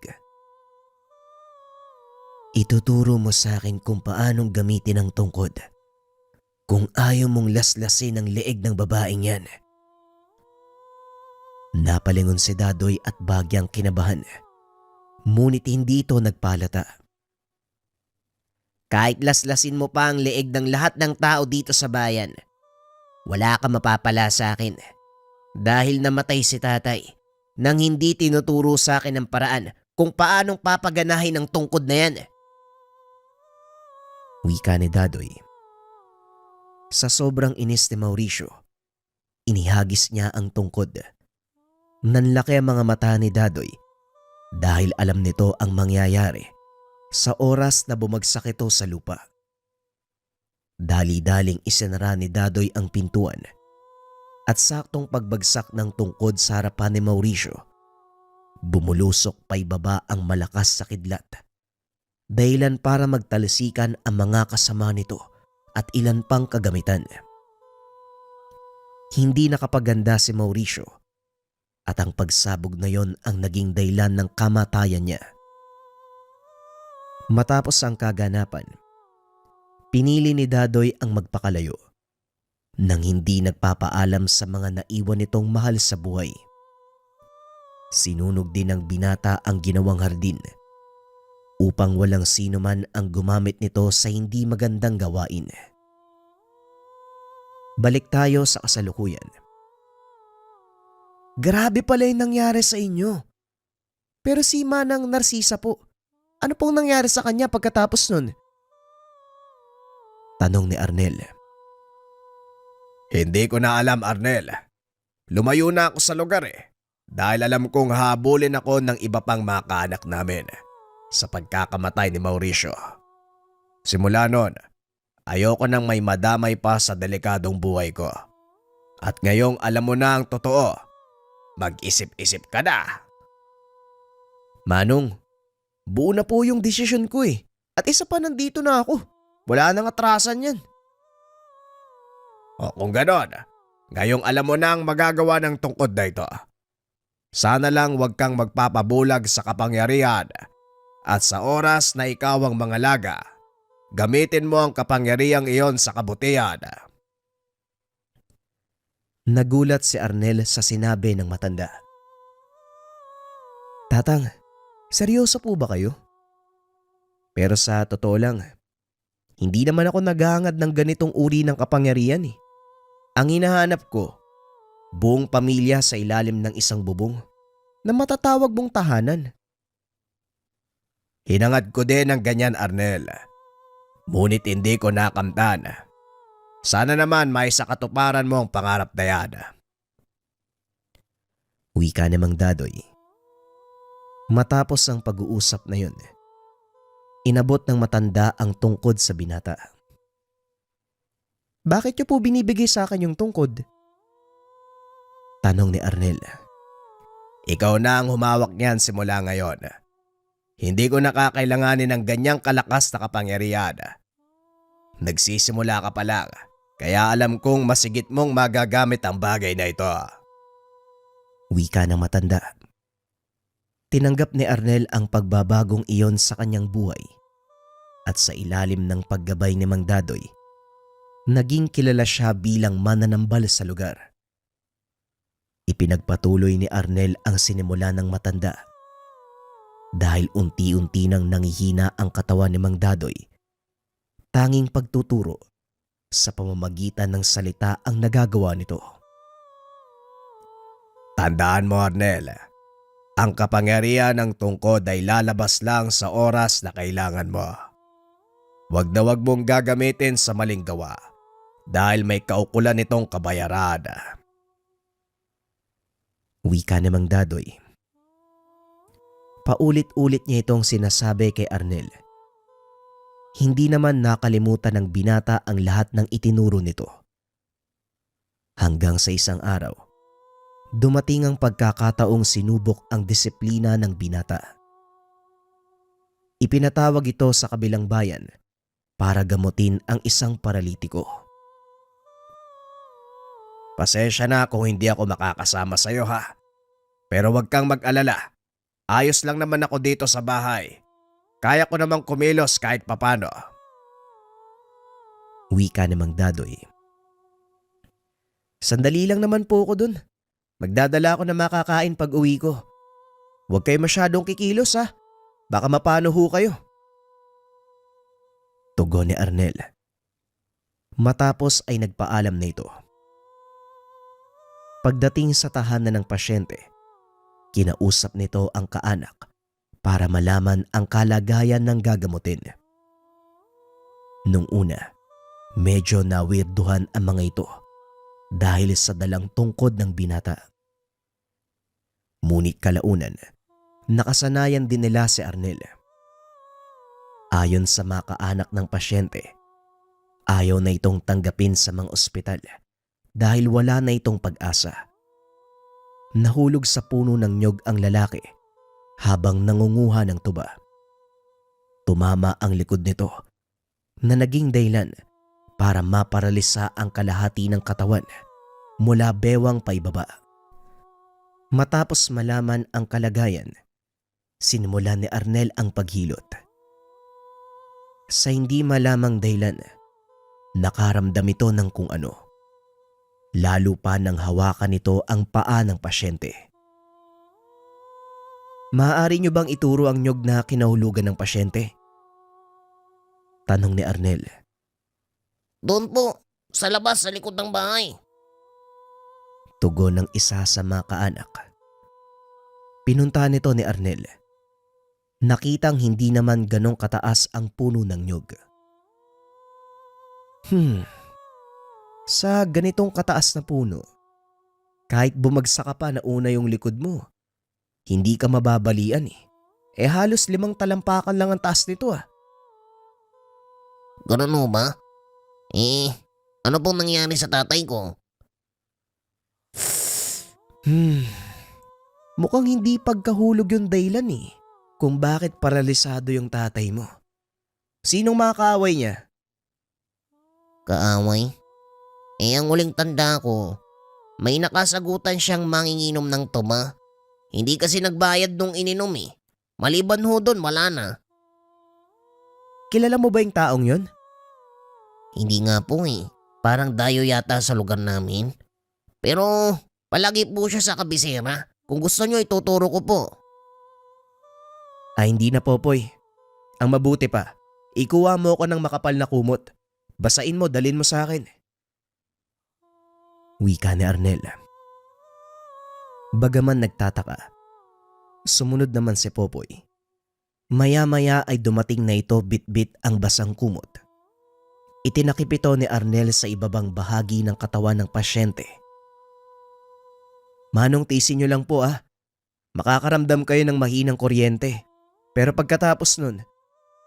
Ituturo mo sa akin kung paanong gamitin ang tungkod. Kung ayaw mong laslasin ang leeg ng babaeng yan. Napalingon si Dadoy at bagyang kinabahan. Ngunit hindi ito nagpalata. Kahit laslasin mo pa ang leeg ng lahat ng tao dito sa bayan, wala ka mapapala sa akin. Dahil namatay si tatay nang hindi tinuturo sa akin ang paraan kung paanong papaganahin ang tungkod na yan. Wika ni Dadoy. Sa sobrang inis ni Mauricio, inihagis niya ang tungkod. Nanlaki ang mga mata ni Dadoy dahil alam nito ang mangyayari sa oras na bumagsak ito sa lupa. Dali-daling isinara ni Dadoy ang pintuan at saktong pagbagsak ng tungkod sa harapan ni Mauricio, bumulusok paibaba ang malakas sa kidlat. Dahilan para magtalisikan ang mga kasama nito at ilan pang kagamitan. Hindi nakapaganda si Mauricio at ang pagsabog na yon ang naging dahilan ng kamatayan niya. Matapos ang kaganapan, pinili ni Dadoy ang magpakalayo nang hindi nagpapaalam sa mga naiwan nitong mahal sa buhay. Sinunog din ng binata ang ginawang hardin upang walang sino man ang gumamit nito sa hindi magandang gawain. Balik tayo sa kasalukuyan. Grabe pala yung nangyari sa inyo. Pero si Manang Narcisa po, ano pong nangyari sa kanya pagkatapos nun? Tanong ni Arnel. Hindi ko na alam, Arnel. Lumayo na ako sa lugar dahil alam kong habulin ako ng iba pang mga kaanak namin sa pagkakamatay ni Mauricio. Simula noon, ayoko nang may madamay pa sa delikadong buhay ko. At ngayong alam mo na ang totoo, mag-isip-isip ka na. Manong, buo na po yung desisyon ko At isa pa nandito na ako. Wala nang atrasan yan. O kung ganon, ngayong alam mo na ang magagawa ng tungkod na ito. Sana lang wag kang magpapabulag sa kapangyarihan at sa oras na ikaw ang mangalaga, gamitin mo ang kapangyarihang iyon sa kabutihan. Nagulat si Arnel sa sinabi ng matanda. Tatang, seryoso po ba kayo? Pero sa totoo lang, hindi naman ako naghahangad ng ganitong uri ng kapangyarihan Ang hinahanap ko, buong pamilya sa ilalim ng isang bubong na matatawag mong tahanan. Hinangad ko din ng ganyan, Arnel. Ngunit hindi ko nakamtan. Sana naman may sa katuparan mo ang pangarap na yan. Wika namang Dadoy. Matapos ang pag-uusap na yun, inabot ng matanda ang tungkod sa binata. Bakit niyo po binibigay sa akin yung tungkod? Tanong ni Arnel. Ikaw na ang humawak niyan simula ngayon. Hindi ko nakakailanganin ng ganyang kalakas na kapangyarihan. Nagsisimula ka pa lang, kaya alam kong masigit mong magagamit ang bagay na ito. Wika ng matanda. Tinanggap ni Arnel ang pagbabagong iyon sa kanyang buhay at sa ilalim ng paggabay ni Mang Dadoy, naging kilala siya bilang mananambal sa lugar. Ipinagpatuloy ni Arnel ang sinimula ng matanda dahil unti-unti nang nangihina ang katawan ni Mang Dadoy. Tanging pagtuturo sa pamamagitan ng salita ang nagagawa nito. Tandaan mo, Arnel, ang kapangyarihan ng tungkod ay lalabas lang sa oras na kailangan mo. Wag na wag mong gagamitin sa maling gawa dahil may kaukulan itong kabayaran. Wika ni Mang Dadoy. Paulit-ulit niya itong sinasabi kay Arnel. Hindi naman nakalimutan ng binata ang lahat ng itinuro nito. Hanggang sa isang araw, dumating ang pagkakataong sinubok ang disiplina ng binata. Ipinatawag ito sa kabilang bayan para gamutin ang isang paralitiko. Pasensya na kung hindi ako makakasama sa iyo, ha. Pero wag kang mag-alala. Ayos lang naman ako dito sa bahay. Kaya ko namang kumilos kahit papano. Wika ni Mang Dadoy. Sandali lang naman po ako dun. Magdadala ako ng makakain pag uwi ko. Huwag kayo masyadong kikilos, ha. Baka mapano ho kayo. Tugon ni Arnel. Matapos ay nagpaalam na ito. Pagdating sa tahanan ng pasyente, kinausap nito ang kaanak para malaman ang kalagayan ng gagamutin. Nung una, medyo nawirduhan ang mga ito dahil sa dalang tungkod ng binata. Ngunit kalaunan, nakasanayan din nila si Arnel. Ayon sa mga kaanak ng pasyente, Ayaw na itong tanggapin sa mga ospital dahil wala na itong pag-asa. Nahulog sa puno ng niyog ang lalaki habang nangunguha ng tuba. Tumama ang likod nito na naging dahilan para maparalisa ang kalahati ng katawan mula bewang paibaba. Matapos malaman ang kalagayan, sinimulan ni Arnel ang paghilot. Sa hindi malamang dahilan, nakaramdam ito ng kung ano. Lalo pa nang hawakan nito ang paa ng pasyente. Maaari niyo bang ituro ang nyog na kinahulugan ng pasyente? Tanong ni Arnel. Doon po, sa labas sa likod ng bahay. Tugon ng isa sa mga kaanak. Pinunta nito ni Arnel. Nakitang hindi naman ganong kataas ang puno ng nyog. Sa ganitong kataas na puno, kahit bumagsak ka pa na una yung likod mo, hindi ka mababalian eh. Halos 5 talampakan lang ang taas nito ah. Ganun ho ba? Ano pong nangyari sa tatay ko? Mukhang hindi pagkahulog yung dahilan eh kung bakit paralisado yung tatay mo. Sinong mga kaaway niya? Kaaway? Ang huling tanda ko, may nakasagutan siyang manginginom ng tuma. Hindi kasi nagbayad nung ininom eh. Maliban ho doon, wala na. Kilala mo ba yung taong yon? Hindi nga po eh. Parang dayo yata sa lugar namin. Pero palagi po siya sa kabisera. Kung gusto nyo, ituturo ko po. Hindi na Popoy. Ang mabuti pa, ikuha mo ko ng makapal na kumot. Basain mo, dalin mo sa akin. Wika ni Arnel. Bagaman nagtataka, sumunod naman si Popoy. Maya-maya ay dumating na ito bit-bit ang basang kumot. Itinakip ito ni Arnel sa ibabang bahagi ng katawan ng pasyente. Manong, tiisin nyo lang po ah. Makakaramdam kayo ng mahinang kuryente. Pero pagkatapos nun,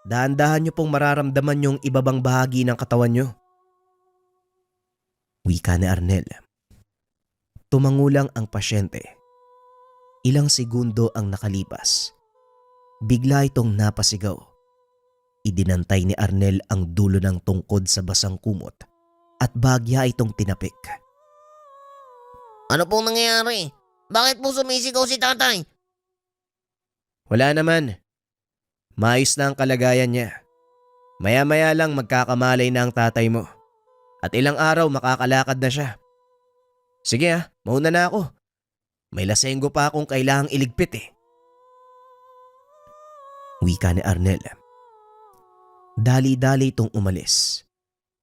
dahan-dahan nyo pong mararamdaman yung ibabang bahagi ng katawan nyo. Wika ni Arnel. Tumangulang ang pasyente. Ilang segundo ang nakalipas. Bigla itong napasigaw. Idinantay ni Arnel ang dulo ng tungkod sa basang kumot at bagya itong tinapik. Ano pong nangyayari? Bakit po sumisigaw si tatay? Wala naman. Maayos na ang kalagayan niya. Maya-maya lang magkakamalay na ang tatay mo. At ilang araw makakalakad na siya. Sige mauna na ako. May lasenggo pa akong kailangang iligpit eh. Wika ni Arnel. Dali-dali itong umalis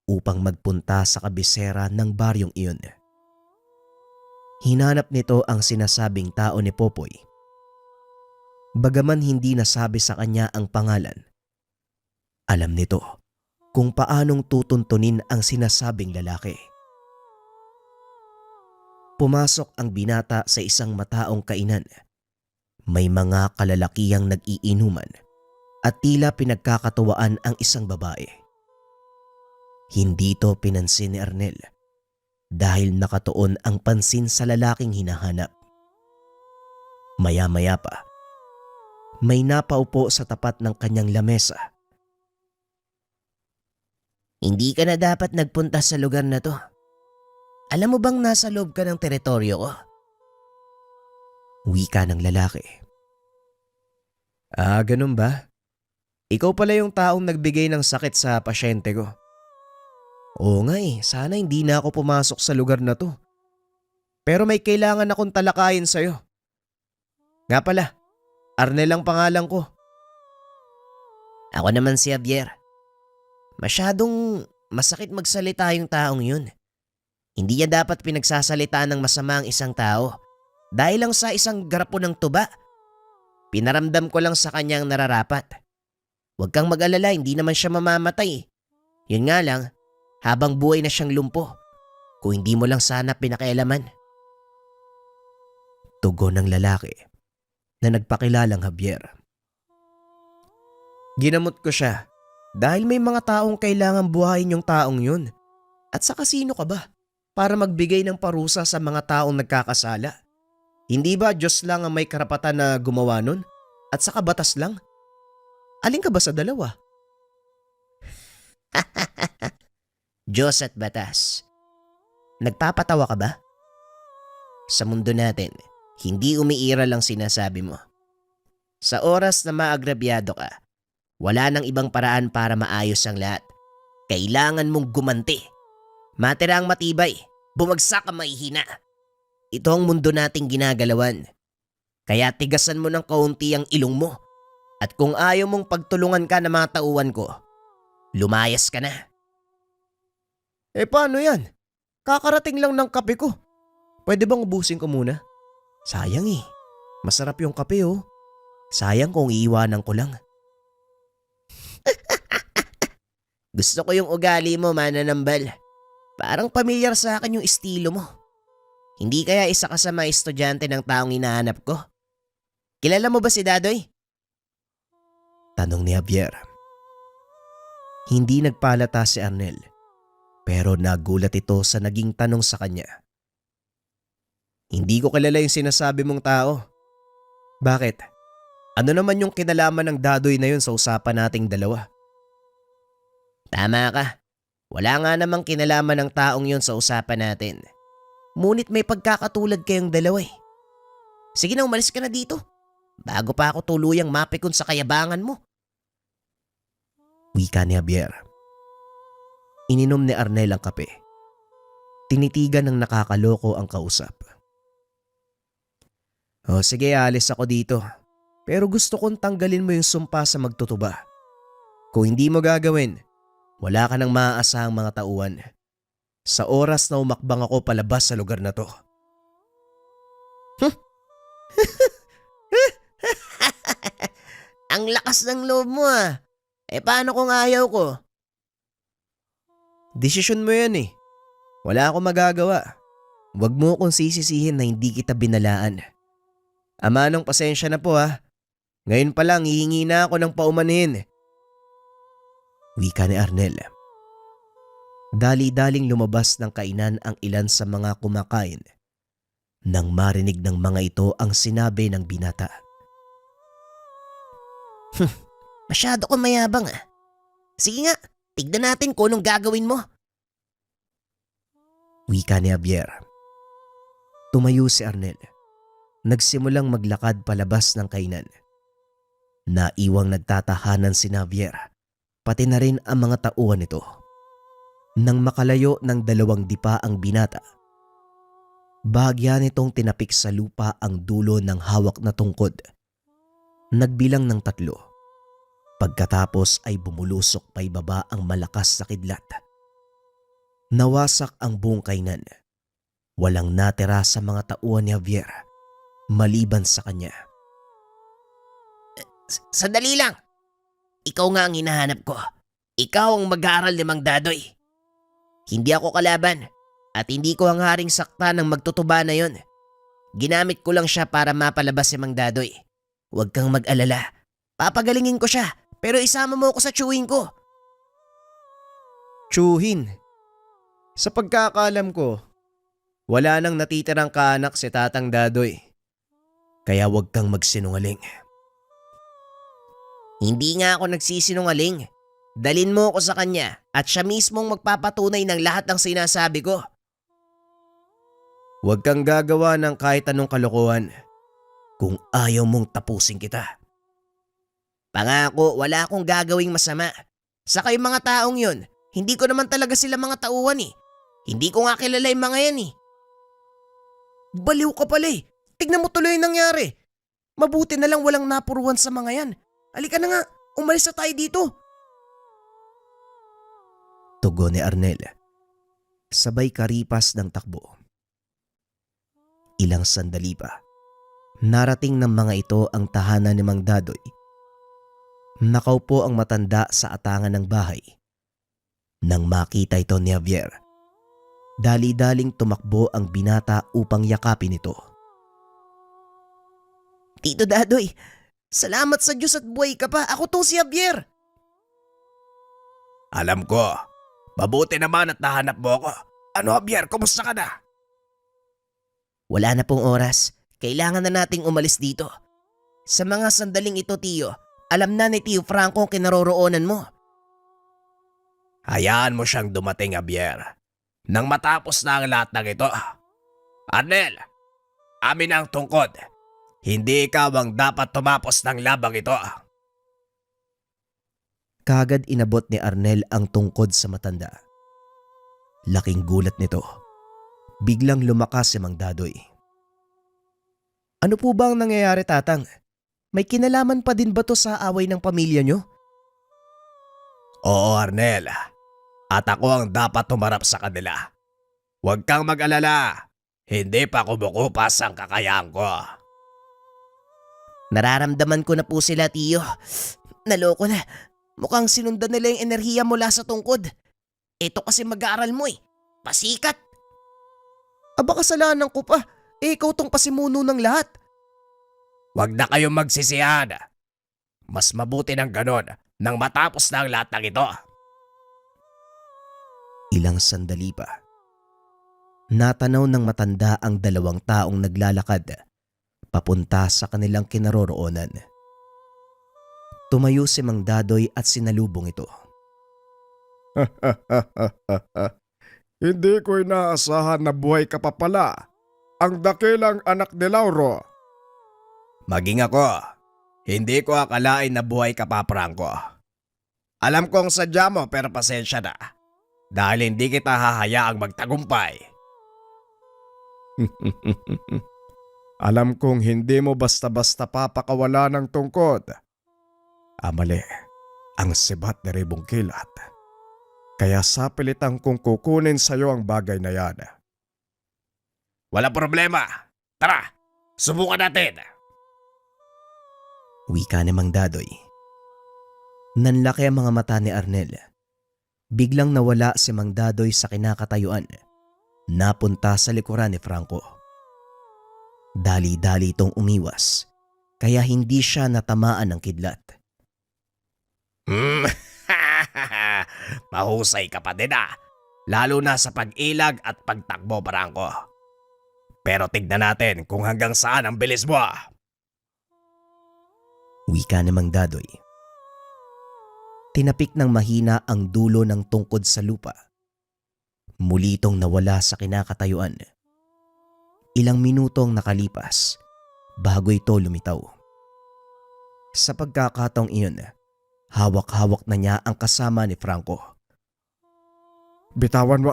upang magpunta sa kabisera ng baryong iyon. Hinanap nito ang sinasabing tao ni Popoy. Bagaman hindi nasabi sa kanya ang pangalan, alam nito kung paanong tutuntunin ang sinasabing lalaki. Pumasok ang binata sa isang mataong kainan. May mga kalalakihang nag-iinuman at tila pinagkakatuwaan ang isang babae. Hindi ito pinansin ni Arnel dahil nakatuon ang pansin sa lalaking hinahanap. Maya-maya pa, may napaupo sa tapat ng kanyang lamesa. Hindi ka na dapat nagpunta sa lugar na to. Alam mo bang nasa loob ka ng teritoryo ko? Wika ng lalaki. Ganun ba? Ikaw pala yung taong nagbigay ng sakit sa pasyente ko. Oo nga sana hindi na ako pumasok sa lugar na to. Pero may kailangan akong talakayin sa'yo. Nga pala, Arnel ang pangalan ko. Ako naman si Javier. Masyadong masakit magsalita yung taong yun. Hindi niya dapat pinagsasalita ng masama ang isang tao dahil lang sa isang garapon ng tuba. Pinaramdam ko lang sa kanyang nararapat. Huwag kang mag-alala, hindi naman siya mamamatay. Yun nga lang, habang buhay na siyang lumpo. Kung hindi mo lang sana pinakialaman. Tugon ng lalaki na nagpakilalang Javier. Ginamot ko siya Dahil may mga taong kailangan buhayin yung taong yun. At saka sino ka ba para magbigay ng parusa sa mga taong nagkakasala? Hindi ba Diyos lang ang may karapatan na gumawa nun? At saka batas lang? Alin ka ba sa dalawa? Diyos at batas. Nagpapatawa ka ba? Sa mundo natin, hindi umiiral lang sinasabi mo. Sa oras na maagrabyado ka, wala nang ibang paraan para maayos ang lahat. Kailangan mong gumanti. Matira ang matibay, bumagsak ang mahihina. Ito ang mundo nating ginagalawan. Kaya tigasan mo ng kaunti ang ilong mo. At kung ayaw mong pagtulungan ka ng mga tauhan ko, lumayas ka na. Eh paano yan? Kakarating lang ng kape ko. Pwede bang ubusin ko muna? Sayang eh. Masarap yung kape oh. Sayang kung iiwanan ko lang. Gusto ko yung ugali mo, mananambal. Parang pamilyar sa akin yung estilo mo. Hindi kaya isa ka sa mga estudyante ng taong hinahanap ko? Kilala mo ba si Dadoy? Tanong ni Javier. Hindi nagpalata si Arnel, pero nagulat ito sa naging tanong sa kanya. Hindi ko kilala yung sinasabi mong tao. Bakit? Ano naman yung kinalaman ng Dadoy na yun sa usapan nating dalawa? Tama ka. Wala nga namang kinalaman ng taong yun sa usapan natin. Ngunit may pagkakatulad kayong dalawa eh. Sige na, umalis ka na dito. Bago pa ako tuluyang mapikon sa kayabangan mo. Wika ni Javier. Ininom ni Arnel ang kape. Tinitigan ng nakakaloko ang kausap. O sige, alis ako dito. Pero gusto kong tanggalin mo yung sumpa sa magtutuba. Kung hindi mo gagawin, wala ka nang maaasahang mga tauhan. Sa oras na umakbang ako palabas sa lugar na to. Ang lakas ng loob mo ah. Eh paano kung ayaw ko? Desisyon mo yan eh. Wala akong magagawa. Huwag mo akong sisisihin na hindi kita binalaan. Ama ng pasensya na po ha. Ngayon pa lang hihingi na ako ng paumanhin. Wika ni Arnel. Dali-daling lumabas ng kainan ang ilan sa mga kumakain. Nang marinig ng mga ito ang sinabi ng binata. Masyado ko mayabang ah. Sige nga, tignan natin kung anong gagawin mo. Wika ni Javier. Tumayo si Arnel. Nagsimulang maglakad palabas ng kainan. Naiwang nagtatahanan si Javier, pati na rin ang mga tauhan nito. Nang makalayo ng 2 dipa ang binata, bahagya nitong tinapik sa lupa ang dulo ng hawak na tungkod. Nagbilang ng 3. Pagkatapos ay bumulusok pa ibaba ang malakas na kidlat. Nawasak ang buong kainan. Walang natira sa mga tauhan ni Javier, maliban sa kanya. Sandali lang. Ikaw nga ang hinahanap ko. Ikaw ang mag-aaral ni Mang Dadoy. Hindi ako kalaban at hindi ko ang haring sakta ng magtutuba na yon. Ginamit ko lang siya para mapalabas si Mang Dadoy. Huwag kang mag-alala. Papagalingin ko siya pero isama mo ako sa chewing ko. Tsuhin. Sa pagkakaalam ko, wala nang natitirang kaanak si Tatang Dadoy. Kaya huwag kang magsinungaling. Hindi nga ako nagsisinungaling. Dalin mo ako sa kanya at siya mismong magpapatunay ng lahat ng sinasabi ko. Huwag kang gagawa ng kahit anong kalokohan kung ayaw mong tapusin kita. Pangako, wala akong gagawing masama. Saka yung mga taong yun, hindi ko naman talaga sila mga tauhan eh. Hindi ko nga kilala yung mga yan eh. Baliw ka pala eh. Tignan mo tuloy yung nangyari. Mabuti na lang walang napuruhan sa mga yan. Halika na nga, umalis na tayo dito. Tugon ni Arnel. Sabay karipas ng takbo. Ilang sandali pa, narating ng mga ito ang tahanan ni Mang Dadoy. Nakaupo ang matanda sa atangan ng bahay. Nang makita ito ni Javier, dali-daling tumakbo ang binata upang yakapin ito. Tito Dadoy, salamat sa Diyos at buhay ka pa. Ako to si Javier. Alam ko, mabuti naman at nahanap mo ako. Ano Javier, kumusta ka na? Wala na pong oras. Kailangan na nating umalis dito. Sa mga sandaling ito, Tiyo, alam na ni Tiyo Franco ang kinaroroonan mo. Hayaan mo siyang dumating, Javier. Nang matapos na ang lahat ng ito. Arnel, amin ang tungkod. Hindi ikaw ang dapat tumapos ng labang ito. Kagad inabot ni Arnel ang tungkod sa matanda. Laking gulat nito. Biglang lumakas si Mang Dadoy. Ano po ba ang nangyayari, Tatang? May kinalaman pa din ba to sa away ng pamilya nyo? Oo, Arnel. At ako ang dapat tumarap sa kanila. Huwag kang mag-alala. Hindi pa kumukupas ang kakayahan ko. Nararamdaman ko na po sila, Tiyo. Naloko na. Mukhang sinundan nila yung enerhiya mula sa tungkod. Ito kasi mag-aaral mo eh. Pasikat. Aba, kasalanan ko pa. Ikaw tong pasimuno ng lahat. Huwag na kayong magsisihan. Mas mabuti ng ganon nang matapos na ang lahat ng ito. Ilang sandali pa. Natanaw ng matanda ang dalawang taong naglalakad papunta sa kanilang kinaroroonan. Tumayo si Mang Dadoy at sinalubong ito. Hindi ko inaasahan na buhay ka pa pala. Ang dakilang anak ni Lauro. Maging ako, hindi ko akalain na buhay ka pa, Franco. Alam kong sadya mo pero pasensya na. Dahil hindi kita hahayaang magtagumpay. Alam kong hindi mo basta-basta papakawala ng tungkod. Amali, ang sibat ni Ribong Kilat. Kaya sapilitan kong kukunin sa'yo ang bagay na yan. Wala problema. Tara, subukan natin. Wika ni Mang Dadoy. Nanlaki ang mga mata ni Arnel. Biglang nawala si Mang Dadoy sa kinakatayuan. Napunta sa likuran ni Franco. Dali-dali itong umiwas, kaya hindi siya natamaan ng kidlat. Mahusay ka pa din lalo na sa pag-ilag at pagtakbo, Franco. Pero tignan natin kung hanggang saan ang bilis mo. Wika ni Mang Dadoy. Tinapik ng mahina ang dulo ng tungkod sa lupa. Muli itong nawala sa kinakatayuan. Ilang minutong nakalipas bago ito lumitaw. Sa pagkakataong iyon, hawak-hawak na niya ang kasama ni Franco. Bitawan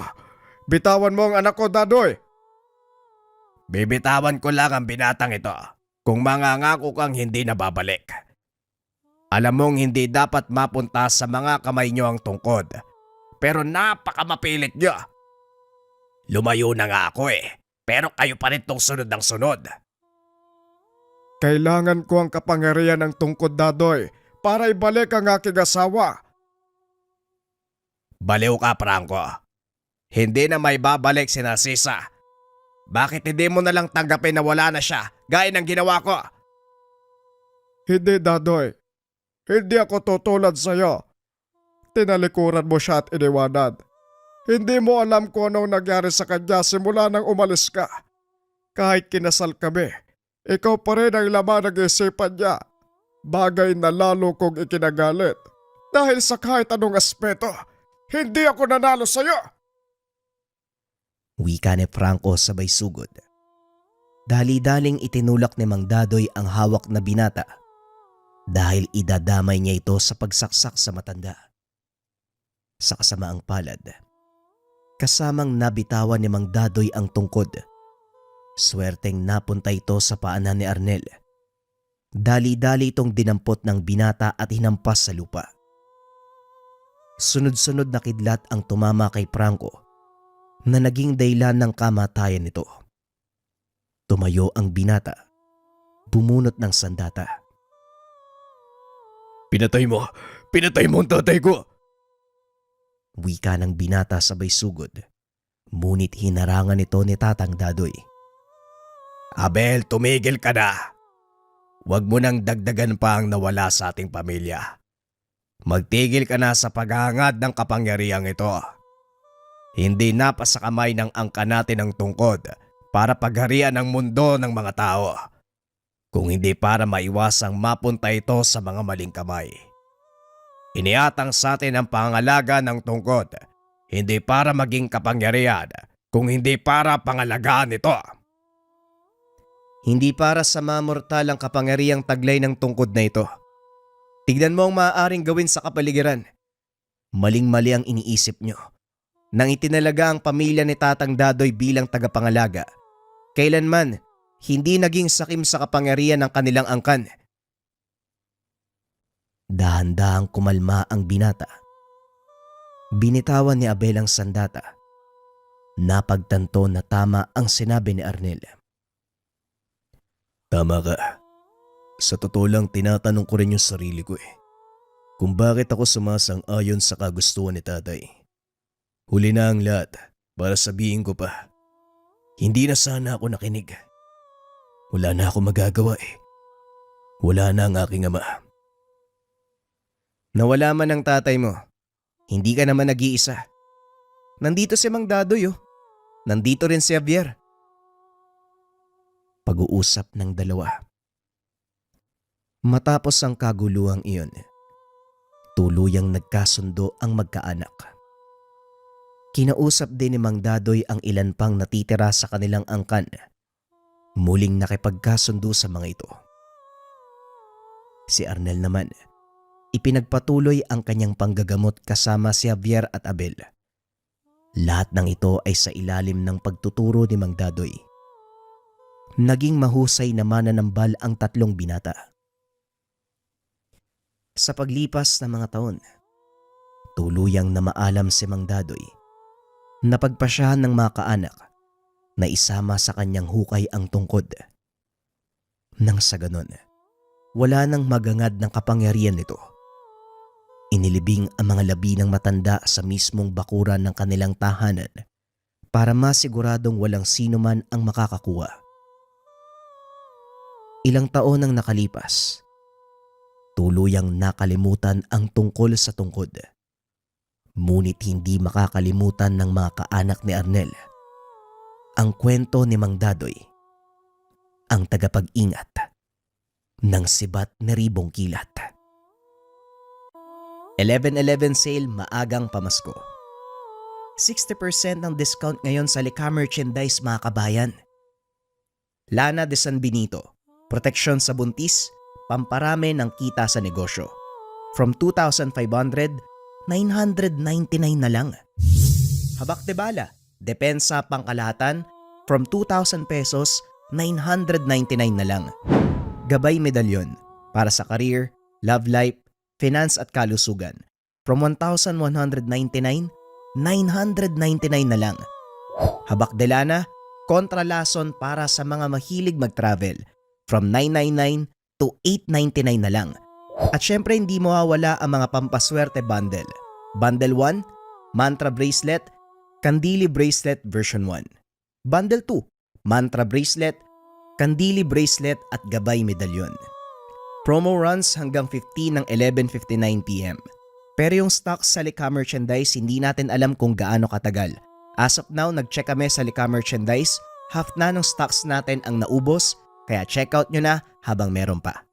mo ang anak ko, Dadoy. Bibitawan ko lang ang binatang ito kung mangangako kang hindi na babalik. Alam mong hindi dapat mapunta sa mga kamay niyo ang tungkod, pero napakamapilit niyo. Lumayo na nga ako pero kayo pa rin tong sunod ng sunod. Kailangan ko ang kapangyarihan ng tungkod, Dadoy, para ibalik ang aking asawa. Baliw ka, Franco. Hindi na may babalik si Narcisa. Bakit hindi mo na lang tanggapin na wala na siya gaya ng ginawa ko? Hindi, Dadoy. Hindi ako tutulad sa'yo. Tinalikuran mo siya at iniwanan. Hindi mo alam kung anong nangyari sa kanya simula nang umalis ka. Kahit kinasal kami, ikaw pa rin ang laman ng isipan niya. Bagay na lalo kong ikinagalit. Dahil sa kahit anong aspeto, hindi ako nanalo sa'yo. Wika ni Franco sabay sugod. Dali-daling itinulak ni Mang Dadoy ang hawak na binata dahil idadamay niya ito sa pagsaksak sa matanda. Sa kasamaang palad, kasamang nabitawan ni Mang Dadoy ang tungkod. Swerteng napunta ito sa paanan ni Arnel. Dali-dali itong dinampot ng binata at hinampas sa lupa. Sunod-sunod na kidlat ang tumama kay Franco na naging dahilan ng kamatayan nito. Tumayo ang binata, bumunot ng sandata. Pinatay mo ang tatay ko. Wika ng binata sabay sugod, ngunit hinarangan ito ni Tatang Dadoy. Abel, tumigil ka na. Huwag mo nang dagdagan pa ang nawala sa ating pamilya. magtigil ka na sa paghahangad ng kapangyarihang ito. Hindi napasa kamay ng angka natin ang tungkod para pagharian ang mundo ng mga tao, kung hindi para maiwasang mapunta ito sa mga maling kamay. Iniatang sa atin ang pangangalaga ng tungkod, hindi para maging kapangyarihan, kung hindi para pangalagaan ito. Hindi para sa mga mortal ang kapangyarihang taglay ng tungkod na ito. Tignan mo ang maaaring gawin sa kapaligiran. Maling-mali ang iniisip nyo. Nang itinalaga ang pamilya ni Tatang Dadoy bilang tagapangalaga, kailanman hindi naging sakim sa kapangyarihan ng kanilang angkan. Dahan-dahang kumalma ang binata. Binitawan ni Abel ang sandata. Napagtanto na tama ang sinabi ni Arnel. Tama ka. Sa totoo lang tinatanong ko rin yung sarili ko kung bakit ako sumasang-ayon sa kagustuhan ni tatay. Huli na ang lahat para sabihin ko pa. Hindi na sana ako nakinig. Wala na ako magagawa Wala na ang aking ama. Nawala man ang tatay mo, hindi ka naman nag-iisa. Nandito si Mang Dadoy Nandito rin si Javier. Pag-uusap ng dalawa. Matapos ang kaguluhang iyon, tuluyang nagkasundo ang magkaanak. Kinausap din ni Mang Dadoy ang ilan pang natitira sa kanilang angkan. Muling nakipagkasundo sa mga ito. Si Arnel naman, ipinagpatuloy ang kanyang panggagamot kasama si Javier at Abel. Lahat ng ito ay sa ilalim ng pagtuturo ni Mang Dadoy. Naging mahusay na mananambal ang tatlong binata. Sa paglipas ng mga taon, tuluyang na maalam si Mang Dadoy. Napagpasyahan ng mga kaanak na isama sa kanyang hukay ang tungkod. Nang sa ganon, wala nang magangad ng kapangyarihan nito. Inilibing ang mga labi ng matanda sa mismong bakuran ng kanilang tahanan para masiguradong walang sino man ang makakakuha. Ilang taon ang nakalipas, tuluyang nakalimutan ang tungkol sa tungkod. Ngunit hindi makakalimutan ng mga kaanak ni Arnel ang kwento ni Mang Dadoy, ang tagapag-ingat ng sibat na ribong kilat. 11/11 sale maagang pamasko. 60% ng discount ngayon sa Lika merchandise mga kabayan. Lana de San Benito, proteksyon sa buntis, pamparami ng kita sa negosyo. From 2,500, 999 na lang. Habak de bala, depensa pangkalahatan, from 2,000 pesos, 999 na lang. Gabay medalyon para sa career, love life, finance at kalusugan. From 1,199, 999 na lang. Habak de lana, kontralason para sa mga mahilig mag-travel. From 999 to 899 na lang. At syempre hindi mawawala ang mga pampaswerte bundle. Bundle 1, Mantra Bracelet, Kandili Bracelet version 1. Bundle 2, Mantra Bracelet, Kandili Bracelet at Gabay Medalyon. Promo runs hanggang 15 ng 11:59 PM. Pero yung stocks sa Lika merchandise hindi natin alam kung gaano katagal. As of now, nag-check kami sa Lika merchandise, half na ng stocks natin ang naubos, kaya check out nyo na habang meron pa.